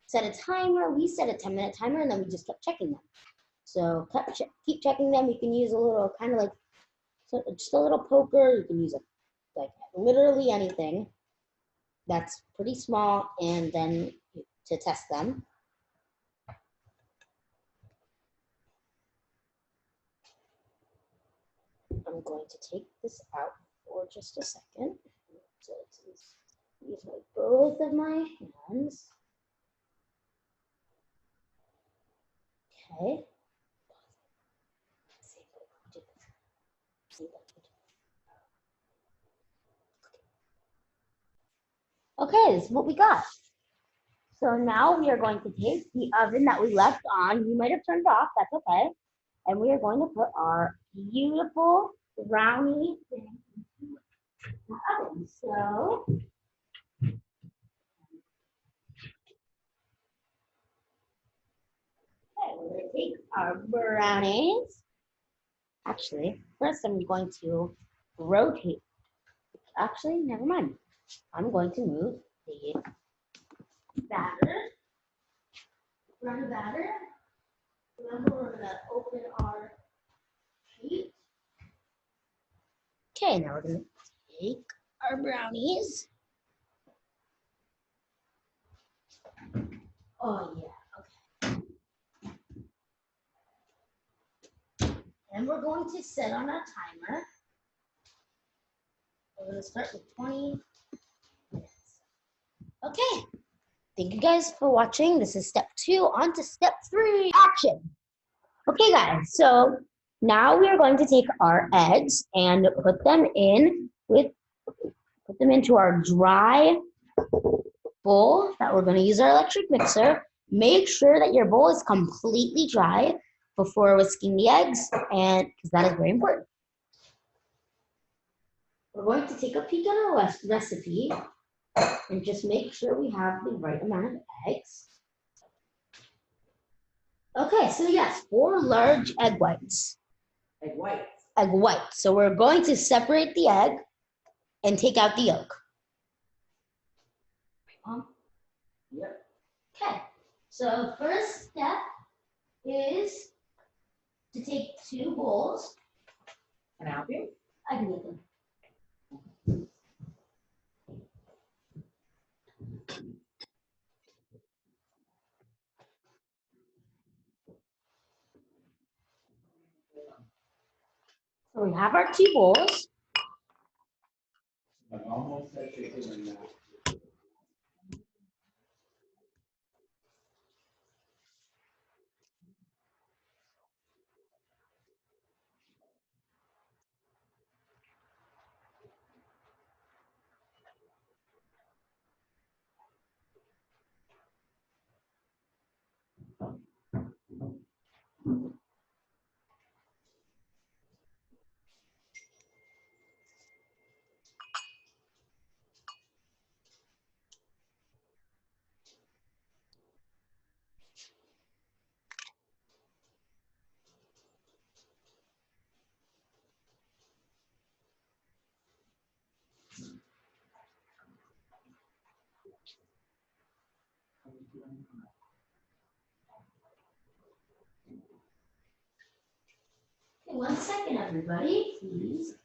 set a timer. We set a 10-minute timer and then we just kept checking them. So keep checking them. You can use a little kind of like, just a little poker. You can use like literally anything that's pretty small and then to test them. I'm going to take this out for just a second. So use both of my hands. Okay. Okay, this is what we got. So now we are going to take the oven that we left on. You might have turned it off, that's okay. And we are going to put our beautiful brownie thing into the oven. So okay, we're going to take our brownies. Actually, first I'm going to rotate. Actually, never mind. I'm going to move the batter. Run the batter. Remember, we're going to open our sheet. Okay, now we're going to take our brownies. Oh, yeah, okay. And we're going to set on our timer. We're going to start with 20 minutes. Okay. Thank you guys for watching. This is step 2. On to step 3. Action. Okay, guys. So now we are going to take our eggs and put them into our dry bowl that we're going to use our electric mixer. Make sure that your bowl is completely dry before whisking the eggs, and because that is very important. We're going to take a peek at our recipe and just make sure we have the right amount of eggs. Okay, so yes, 4 large egg whites. Egg whites. Egg white. So we're going to separate the egg and take out the yolk. Yep. Okay, so first step is to take 2 bowls. Can I help you? I can get them. So we have our 2 bowls. I almost said chicken and that. Okay, 1 second, everybody, please.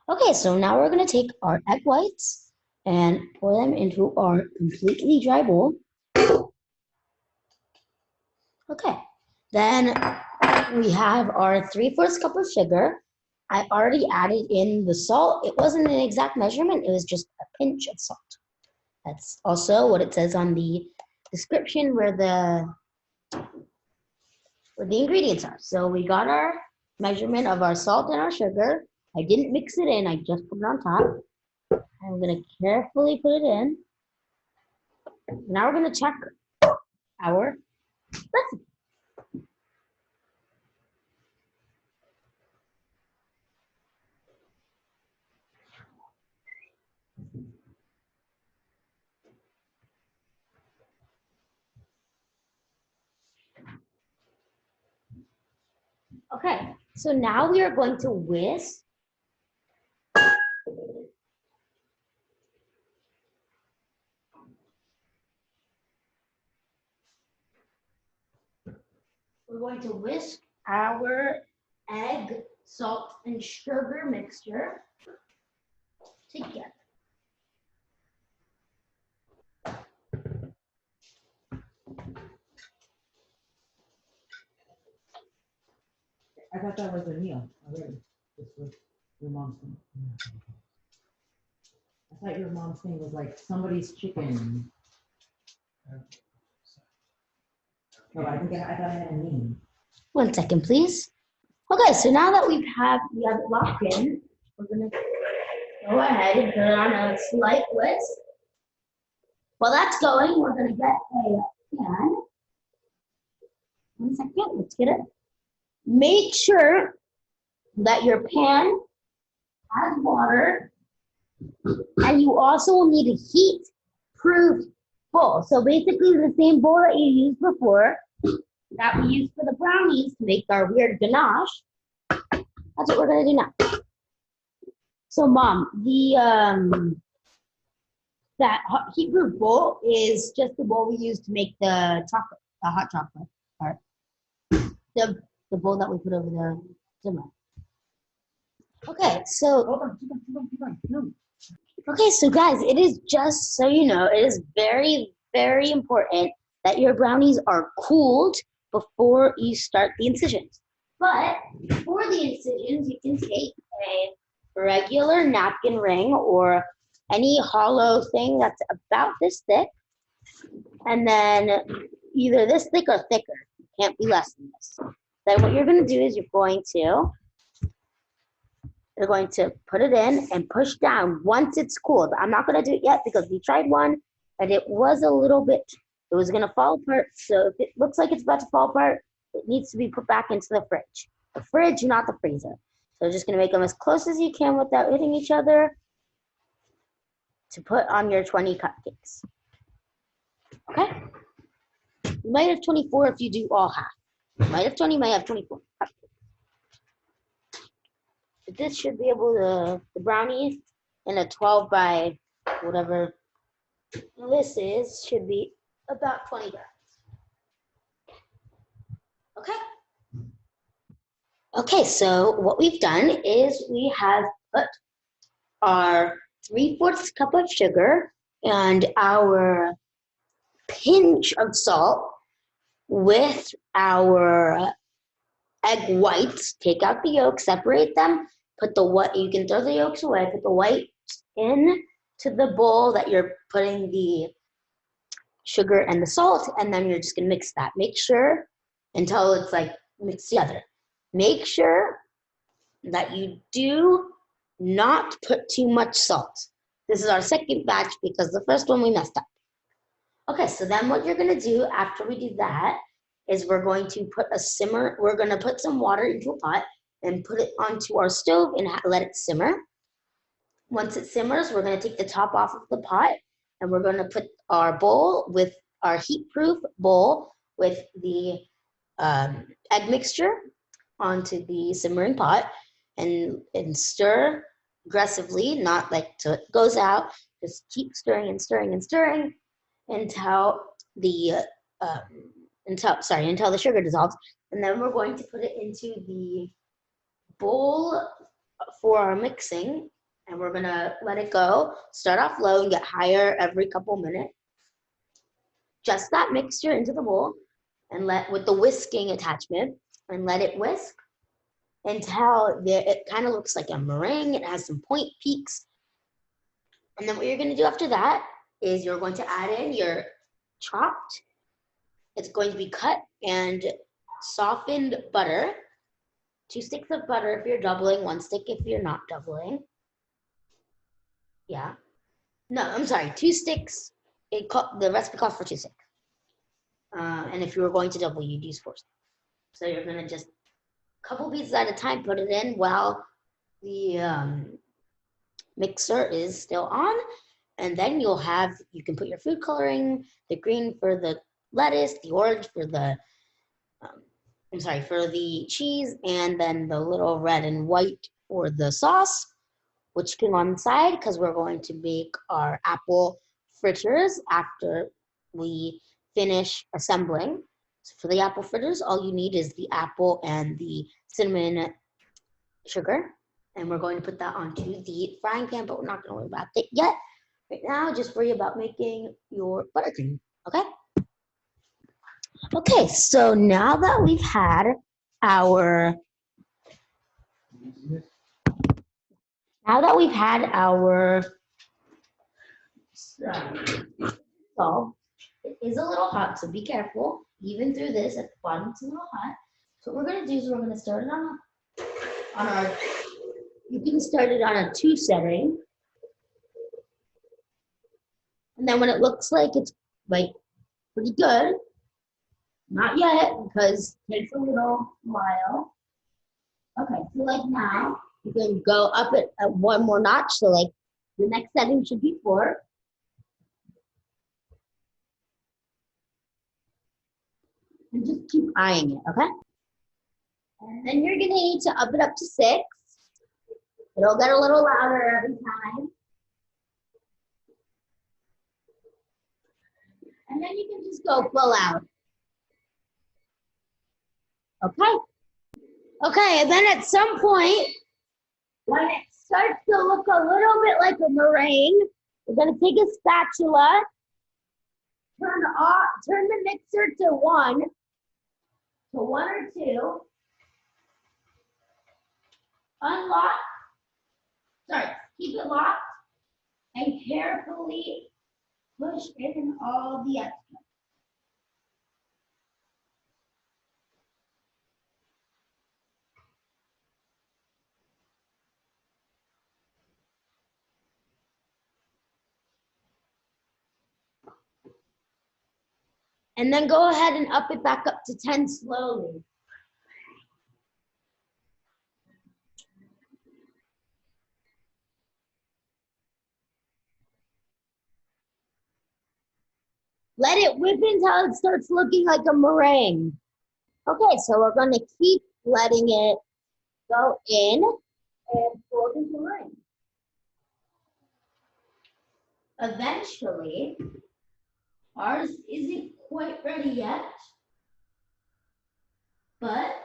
Okay, so now we're going to take our egg whites and pour them into our completely dry bowl. Okay, then we have our 3/4 cup of sugar. I already added in the salt. It wasn't an exact measurement, it was just a pinch of salt. That's also what it says on the description where the ingredients are. So we got our measurement of our salt and our sugar. I didn't mix it in, I just put it on top. I'm gonna carefully put it in. Now we're gonna check our recipe. Okay, so now we are going to whisk. We're going to whisk our egg, salt, and sugar mixture together. I thought that was a meal already. This was your mom's thing. I thought your mom's thing was like somebody's chicken. No, I thought I had a name. 1 second, please. Okay, so now that we have it locked in, we're gonna go ahead and put it on a slight whisk. While that's going, we're gonna get a pan. 1 second, let's get it. Make sure that your pan has water, and you also will need a heat-proof bowl. So basically the same bowl that you used before, that we used for the brownies to make our weird ganache. That's what we're gonna do now. So Mom, that heat-proof bowl is just the bowl we use to make the chocolate, the hot chocolate part. The bowl that we put over the simmer. Okay, so Keep on. No. okay, so guys, it is just so you know, it is very, very important that your brownies are cooled before you start the incisions. But for the incisions, you can take a regular napkin ring or any hollow thing that's about this thick, and then either this thick or thicker. It can't be less than this. Then what you're going to do is you're going to put it in and push down once it's cooled. I'm not going to do it yet because we tried one and it was a little bit, it was going to fall apart. So if it looks like it's about to fall apart, it needs to be put back into the fridge. The fridge, not the freezer. So just going to make them as close as you can without hitting each other to put on your 20 cupcakes. Okay? You might have 24 if you do all half. You might have 20, you might have 24 cupcakes. This should be able to, the brownie in a 12 by whatever this is, should be about 20 grams. Okay. Okay, so what we've done is we have put our 3/4 cup of sugar and our pinch of salt with our egg whites. Take out the yolks, separate them, put the white, you can throw the yolks away, put the white in to the bowl that you're putting the sugar and the salt, and then you're just gonna mix that. Make sure until it's like mixed together. Make sure that you do not put too much salt. This is our second batch because the first one we messed up. Okay, so then what you're gonna do after we do that is we're going to put we're gonna put some water into a pot and put it onto our stove and let it simmer. Once it simmers, we're gonna take the top off of the pot and we're gonna put our bowl with our heat-proof bowl with the egg mixture onto the simmering pot and stir aggressively, not like till it goes out. Just keep stirring and stirring and stirring until the until the sugar dissolves, and then we're going to put it into the bowl for our mixing, and we're gonna let it go. Start off low and get higher every couple minutes. Just that mixture into the bowl, and with the whisking attachment, and let it whisk. until it kind of looks like a meringue. It has some point peaks. And then what you're going to do after that is you're going to add in your chopped, it's going to be cut and softened butter. 2 sticks of butter if you're doubling, 1 stick if you're not doubling. Yeah. No, I'm sorry, 2 sticks. The recipe calls for 2 sticks. And if you were going to double, you'd use 4 sticks. So you're going to just couple pieces at a time, put it in while the mixer is still on. And then you can put your food coloring, the green for the lettuce, the orange for the, for the cheese, and then the little red and white for the sauce, which can go on the side because we're going to make our apple fritters after we finish assembling. So for the apple fritters, all you need is the apple and the cinnamon sugar. And we're going to put that onto the frying pan, but we're not going to worry about it yet. Right now, just worry about making your buttercream, okay? Okay, so now that we've had our salt, it is a little hot, so be careful. Even through this, at the bottom, it's a little hot. So what we're going to do is we're going to start it you can start it on a 2 setting. And then when it looks like it's like pretty good, not yet because it takes a little while. Okay, so like now you can go up it at 1 more notch. So like the next setting should be 4. And just keep eyeing it, okay? And then you're gonna need to up it up to 6. It'll get a little louder every time. And then you can just go full out. Okay? Okay, and then at some point, when it starts to look a little bit like a meringue, we're gonna take a spatula, turn the mixer to 1 or 2, keep it locked, and carefully push in all the extra. And then go ahead and up it back up to 10 slowly. Let it whip until it starts looking like a meringue. Okay, so we're going to keep letting it go in and fold into meringue. Eventually, ours isn't quite ready yet, but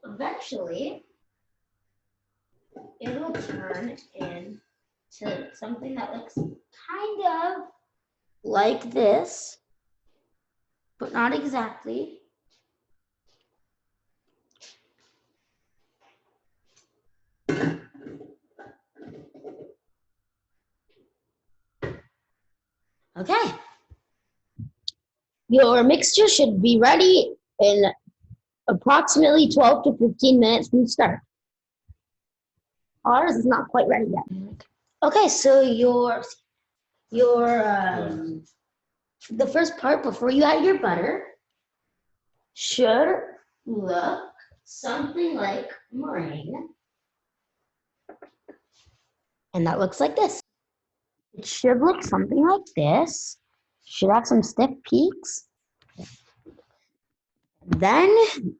eventually it will turn into something that looks kind of like this, but not exactly. Okay. Your mixture should be ready in approximately 12 to 15 minutes from start. Ours is not quite ready yet. Okay, so the first part before you add your butter should look something like meringue. And that looks like this. It should look something like this. Should have some stiff peaks. Then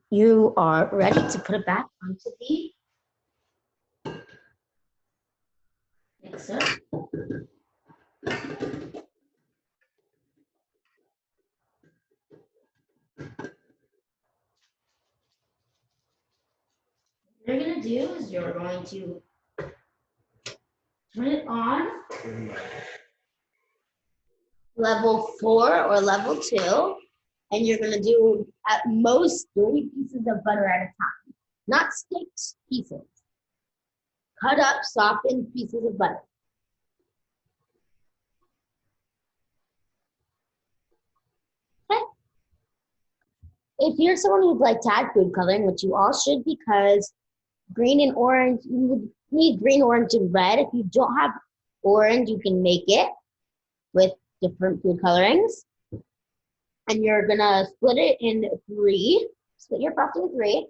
you are ready to put it back onto the mixer. What you're going to do is you're going to turn it on level 4 or level 2, and you're going to do at most 3 pieces of butter at a time. not sticks, pieces. Cut up, softened pieces of butter. Okay. If you're someone who'd like to add food coloring, which you all should because green and orange, you would need green, orange, and red. If you don't have orange, you can make it with different food colorings. And you're gonna split it in three. Split your frosting in three.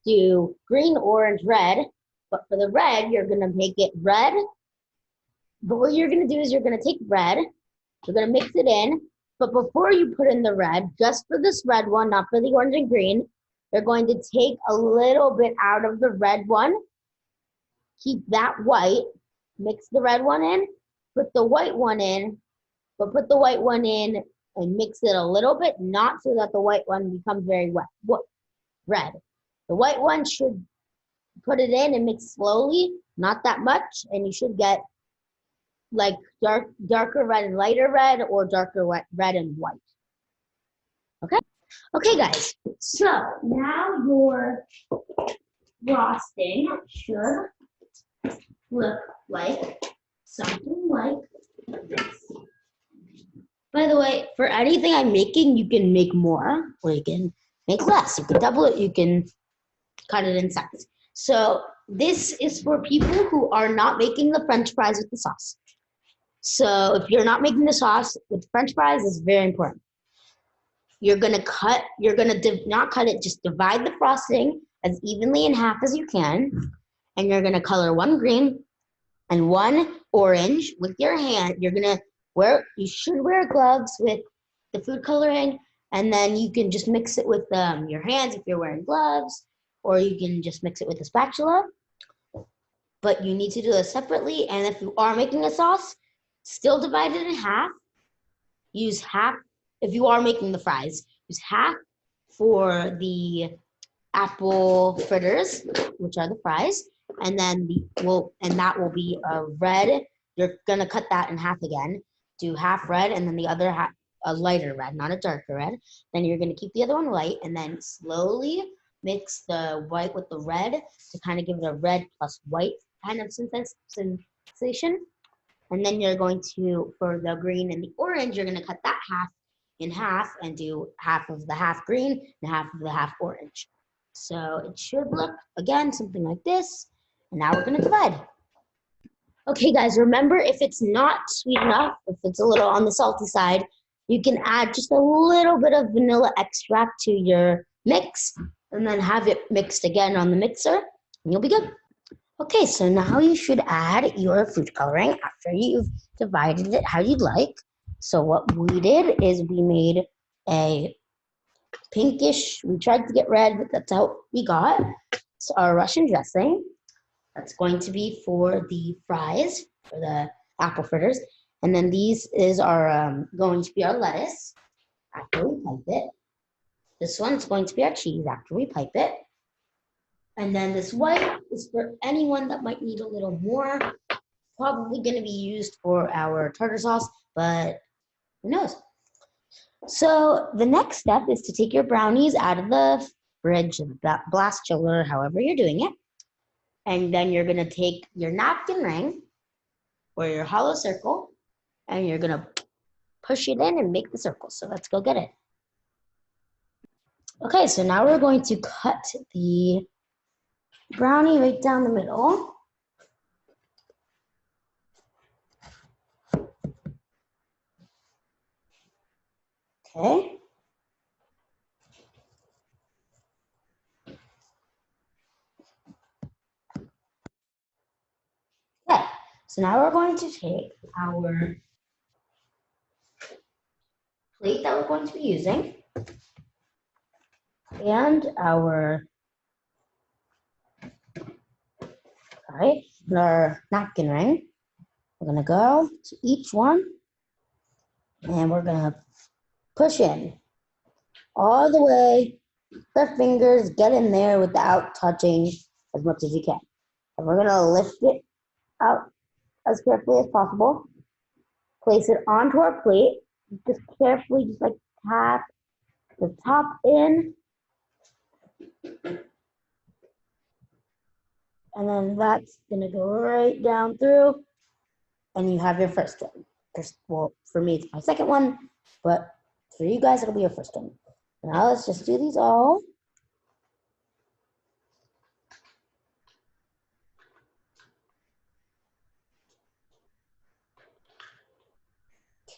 Do green, orange, red. But for the red, you're gonna make it red. But what you're gonna do is you're gonna take red, you're gonna mix it in. But before you put in the red, just for this red one, not for the orange and green, you're going to take a little bit out of the red one, keep that white, mix the red one in, put the white one in, but put the white one in and mix it a little bit, not so that the white one becomes very wet, red. The white one should put it in and mix slowly, not that much, and you should get like darker red and lighter red, or darker red and white. Okay? Okay, guys. So now your frosting should look like something like this. By the way, for anything I'm making, you can make more or you can make less. You can double it, you can cut it in size. So this is for people who are not making the French fries with the sauce. So if you're not making the sauce with French fries, it's very important. You're gonna not cut it, just divide the frosting as evenly in half as you can. And you're gonna color one green and one orange with your hand. You should wear gloves with the food coloring, and then you can just mix it with your hands if you're wearing gloves, or you can just mix it with a spatula. But you need to do this separately, and if you are making a sauce, still divide it in half. Use half, if you are making the fries, use half for the apple fritters, which are the fries, and then that will be a red. You're gonna cut that in half again. Do half red, and then the other half a lighter red, not a darker red. Then you're gonna keep the other one white, and then slowly mix the white with the red to kind of give it a red plus white kind of sensation. And then you're going to, for the green and the orange, you're gonna cut that in half and do half of the half green and half of the half orange. So it should look, again, something like this. And now we're gonna divide. Okay, guys, remember, if it's not sweet enough, if it's a little on the salty side, you can add just a little bit of vanilla extract to your mix and then have it mixed again on the mixer, and you'll be good. Okay, so now you should add your food coloring after you've divided it how you'd like. So what we did is we made a pinkish, we tried to get red, but that's how we got. It's our Russian dressing. That's going to be for the fries, for the apple fritters. And then these is our going to be our lettuce after we pipe it. This one's going to be our cheese after we pipe it. And then this white is for anyone that might need a little more. Probably going to be used for our tartar sauce, but who knows? So the next step is to take your brownies out of the fridge, blast chiller, however you're doing it. And then you're going to take your napkin ring or your hollow circle, and you're going to push it in and make the circle. So let's go get it. Okay, so now we're going to cut the brownie right down the middle. Okay. Okay, so now we're going to take our plate that we're going to be using and our napkin ring. We're gonna go to each one and we're gonna push in all the way. The fingers get in there without touching as much as you can. And we're gonna lift it out as carefully as possible. Place it onto our plate. Just carefully, just like tap the top in. And then that's gonna go right down through, and you have your first one. Well, for me, it's my second one, but for you guys, it'll be your first one. Now let's just do these all.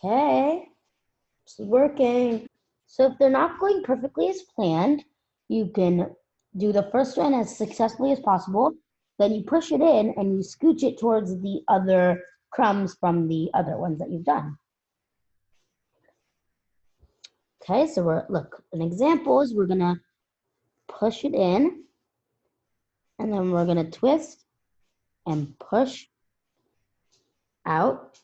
Okay, it's working. So if they're not going perfectly as planned, you can do the first one as successfully as possible. Then you push it in and you scooch it towards the other crumbs from the other ones that you've done. Okay, so look, an example is we're gonna push it in, and then we're gonna twist and push out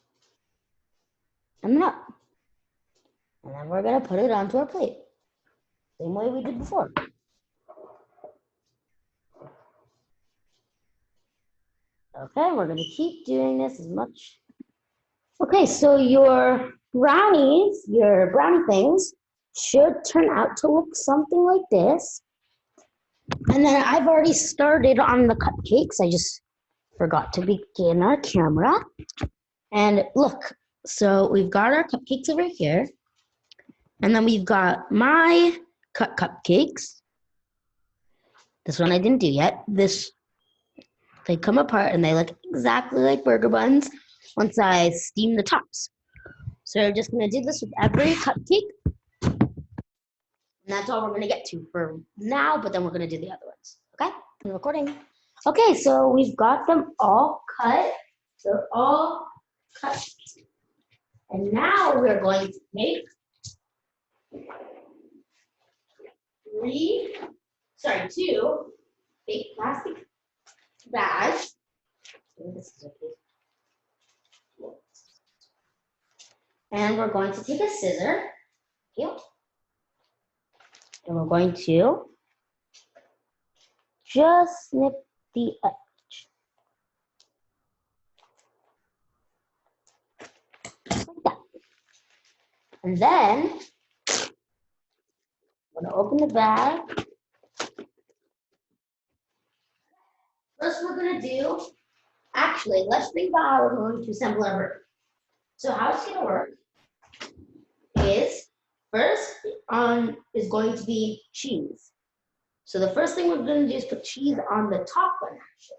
and then up. And then we're gonna put it onto our plate. Same way we did before. Okay, we're gonna keep doing this as much. Okay, so your brownies, your brownie things, should turn out to look something like this. And then I've already started on the cupcakes. I just forgot to begin our camera. And look, so we've got our cupcakes over here. And then we've got my cut cupcakes. This one I didn't do yet. They come apart and they look exactly like burger buns once I steam the tops. So we're just gonna do this with every cupcake. And that's all we're gonna get to for now, but then we're gonna do the other ones. Okay? I'm recording. Okay, so we've got them all cut. They're all cut. And now we're going to make two big plastic bags. And we're going to take a scissor. And we're going to just snip the edge. Like that. And then I'm going to open the bag. First we're going to do, actually, let's think about how we're going to assemble our burger. So how it's going to work is first is going to be cheese. So the first thing we're going to do is put cheese on the top one, actually.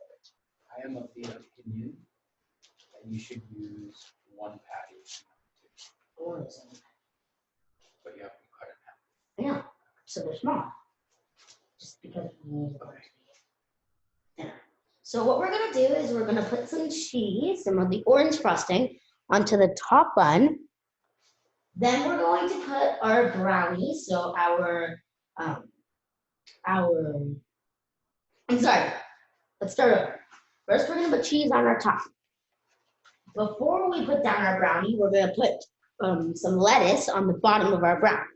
I am of the opinion that you should use one patty, but you have to cut it in half. Yeah, so they're small. Just because we need to dinner. So what we're gonna do is we're gonna put some cheese, some of the orange frosting, onto the top bun. Then we're going to put our brownies, so I'm sorry, let's start over. First, we're gonna put cheese on our top. Before we put down our brownie, we're gonna put some lettuce on the bottom of our brownie.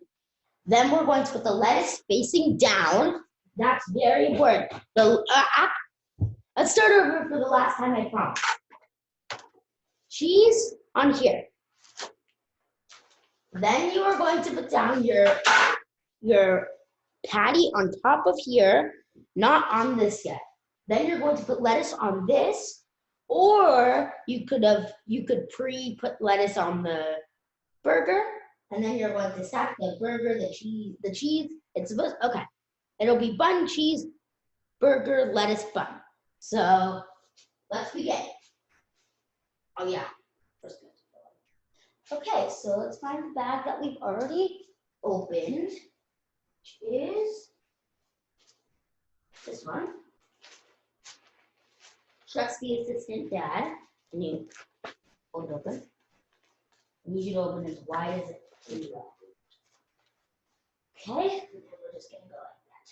Then we're going to put the lettuce facing down. That's very important. Let's start over for the last time, I promise. Cheese on here. Then you are going to put down your patty on top of here, not on this yet. Then you're going to put lettuce on this, or you could pre-put lettuce on the burger, and then you're going to stack the burger, the cheese. It's supposed, okay. It'll be bun, cheese, burger, lettuce, bun. So let's begin. Oh yeah. First. Okay, so let's find the bag that we've already opened, which is this one. Trusty assistant dad. Can you hold it open? I need you to open as wide as it can go. Okay, and then we're just gonna go like that.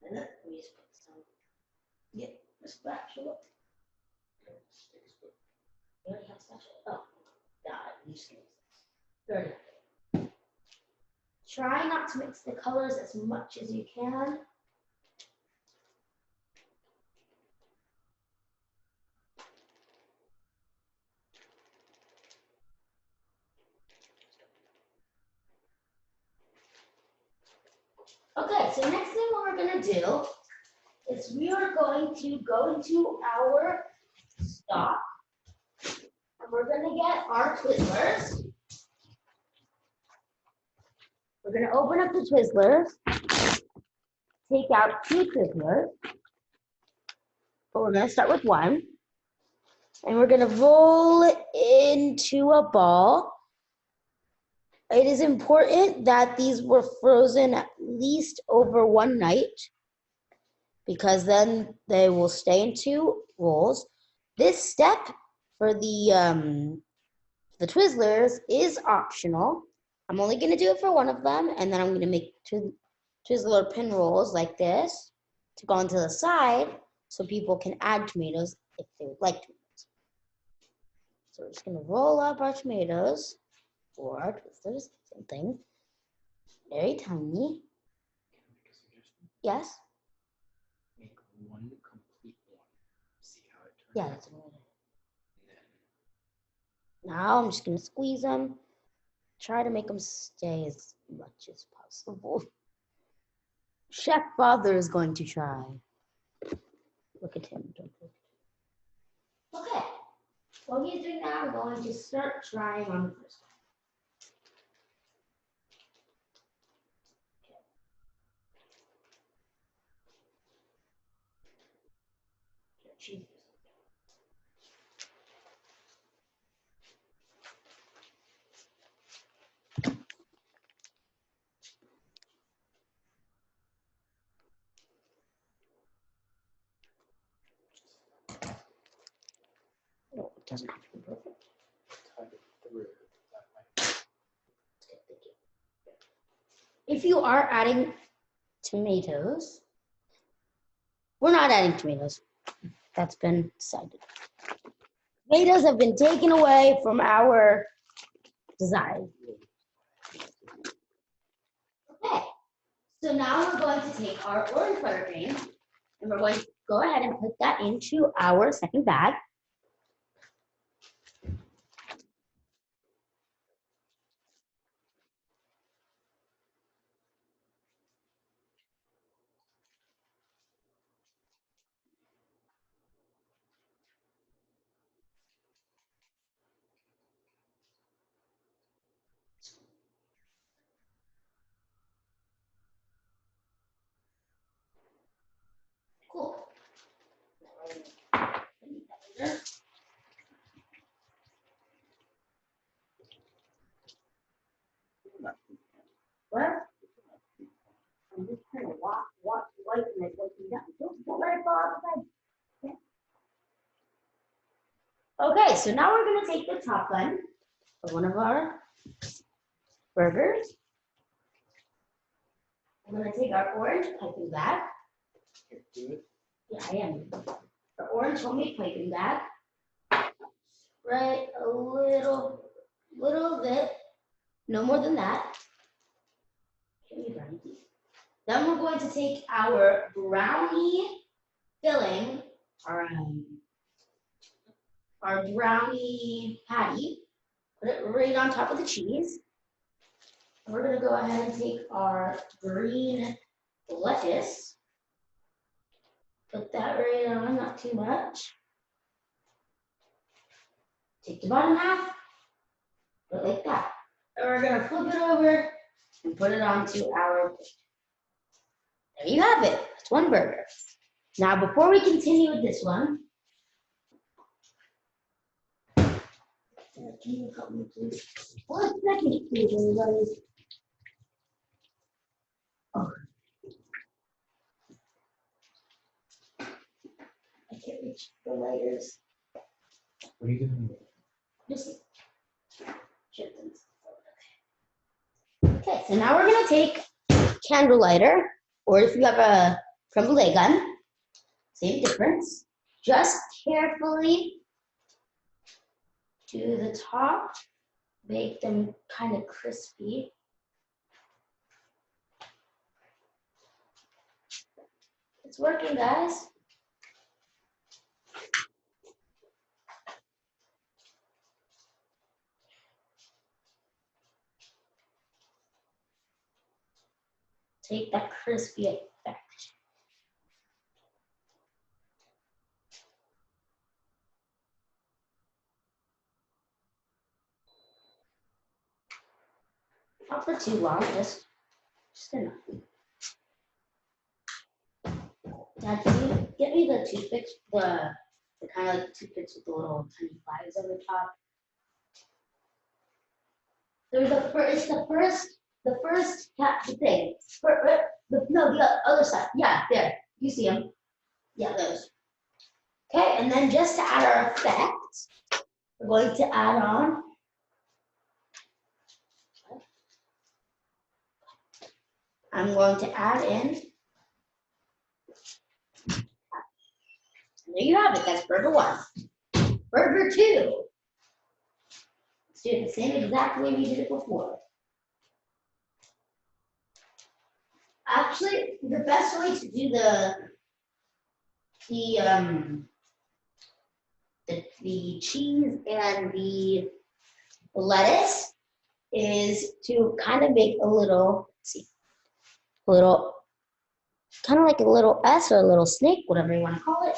And then we just put some, get the spatula. You already have spatula? Oh, God, you just mix this. Good. Try not to mix the colors as much as you can. Okay, so next thing what we're gonna do is we are going to go into our stock and we're going to get our Twizzlers. We're going to open up the Twizzlers, take out 2 Twizzlers, but we're going to start with 1. And we're going to roll it into a ball. It is important that these were frozen at least over 1 night because then they will stay in 2 rolls. This step for the Twizzlers is optional. I'm only going to do it for 1 of them, and then I'm going to make 2 Twizzler pin rolls like this to go onto the side so people can add tomatoes if they would like to. So we're just going to roll up our tomatoes or our Twizzlers, same thing. Very tiny. Can I make a suggestion? Yes? Make 1 complete one. See how it turns Yeah, out. that's what I'm gonna And then Now I'm just going to squeeze them. Try to make them stay as much as possible. Chef Father is going to try. Look at him. Don't look. Okay. While he's doing that, I'm going to start trying on the first one. Cheese. No, it doesn't have to be perfect. tug it through. That might If you are adding tomatoes, we're not adding tomatoes. That's been decided. Tomatoes have been taken away from our design. Okay, so now we're going to take our orange buttercream and we're going to go ahead and put that into our second bag. Cool. What? I'm just trying to wipe it. Don't let it fall outside. Okay, so now we're going to take the top bun of one of our burgers. I'm going to take our orange piping bag. Here, do it. Yeah, I am. The orange homemade piping bag. Right, a little bit, no more than that. Then we're going to take our brownie filling, our brownie patty, put it right on top of the cheese. And we're going to go ahead and take our green lettuce, put that right on, not too much. Take the bottom half, put it like that. And we're going to flip it over and put it onto our plate. There you have it. That's 1 burger. Now, before we continue with this one, can you help me, please? 1 second, please, everybody. Oh. I can't reach the lighters. What are you doing? Just shit them. Okay, so now we're gonna take candle lighter, or if you have a creme brulee gun, same difference. Just carefully to the top, make them kind of crispy. It's working, guys. Take that crispy effect. Not for too long, just enough. Dad, can you get me the toothpicks, the kind of like toothpicks with the little tiny flags on the top? They're the first thing. No, the other side. Yeah, there. You see them? Yeah, those. Okay, and then just to add our effect, we're going to add on. I'm going to add in. There you have it. That's burger 1. Burger 2. Let's do it the same exact way we did it before. Actually, the best way to do the cheese and the lettuce is to kind of make a little, kind of like a little S or a little snake, whatever you want to call it.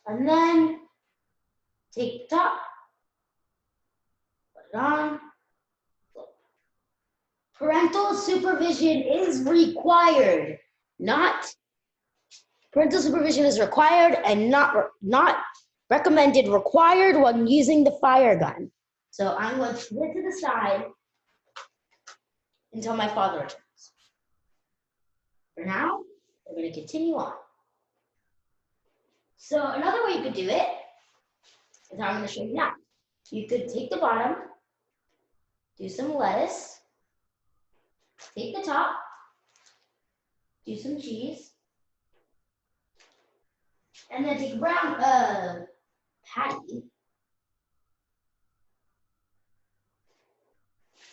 And then take the top, put it on. Parental supervision is required. Parental supervision is required and not recommended. Required when using the fire gun. So I'm going to put it to the side until my father returns. For now, we're going to continue on. So another way you could do it is how I'm going to show you now. You could take the bottom, do some lettuce, take the top, do some cheese, and then take a brown patty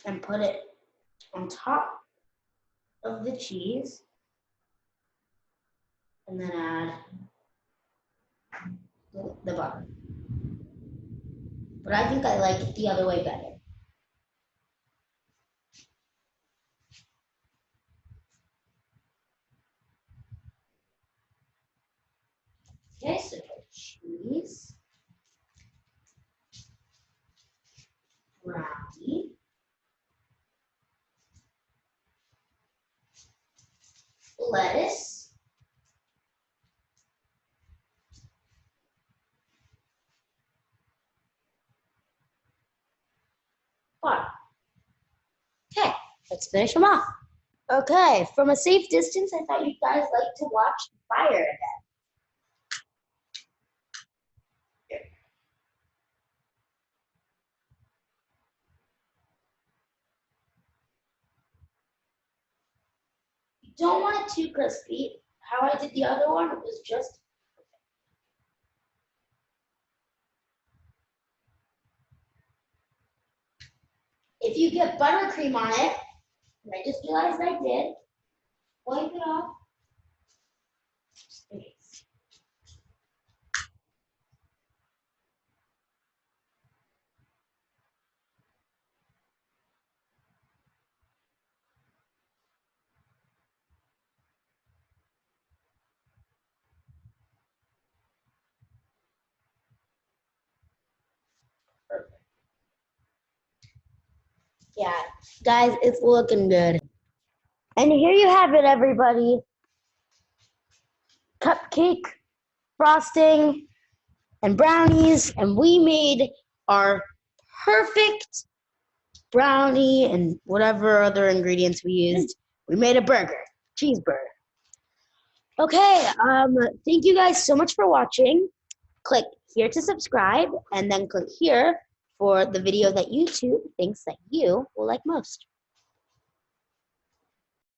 and put it on top of the cheese, and then add the butter. But I think I like it the other way better. Okay, so cheese, brownie, lettuce, butter. Okay, let's finish them off. Okay, from a safe distance, I thought you guys like to watch fire again. You don't want it too crispy. How I did the other one was just if you get buttercream on it, and I just realized I did, wipe it off. Yeah, guys, it's looking good. And here you have it, everybody. Cupcake, frosting, and brownies, and we made our perfect brownie and whatever other ingredients we used. We made a burger, cheeseburger. Okay, thank you guys so much for watching. Click here to subscribe, and then click here for the video that YouTube thinks that you will like most.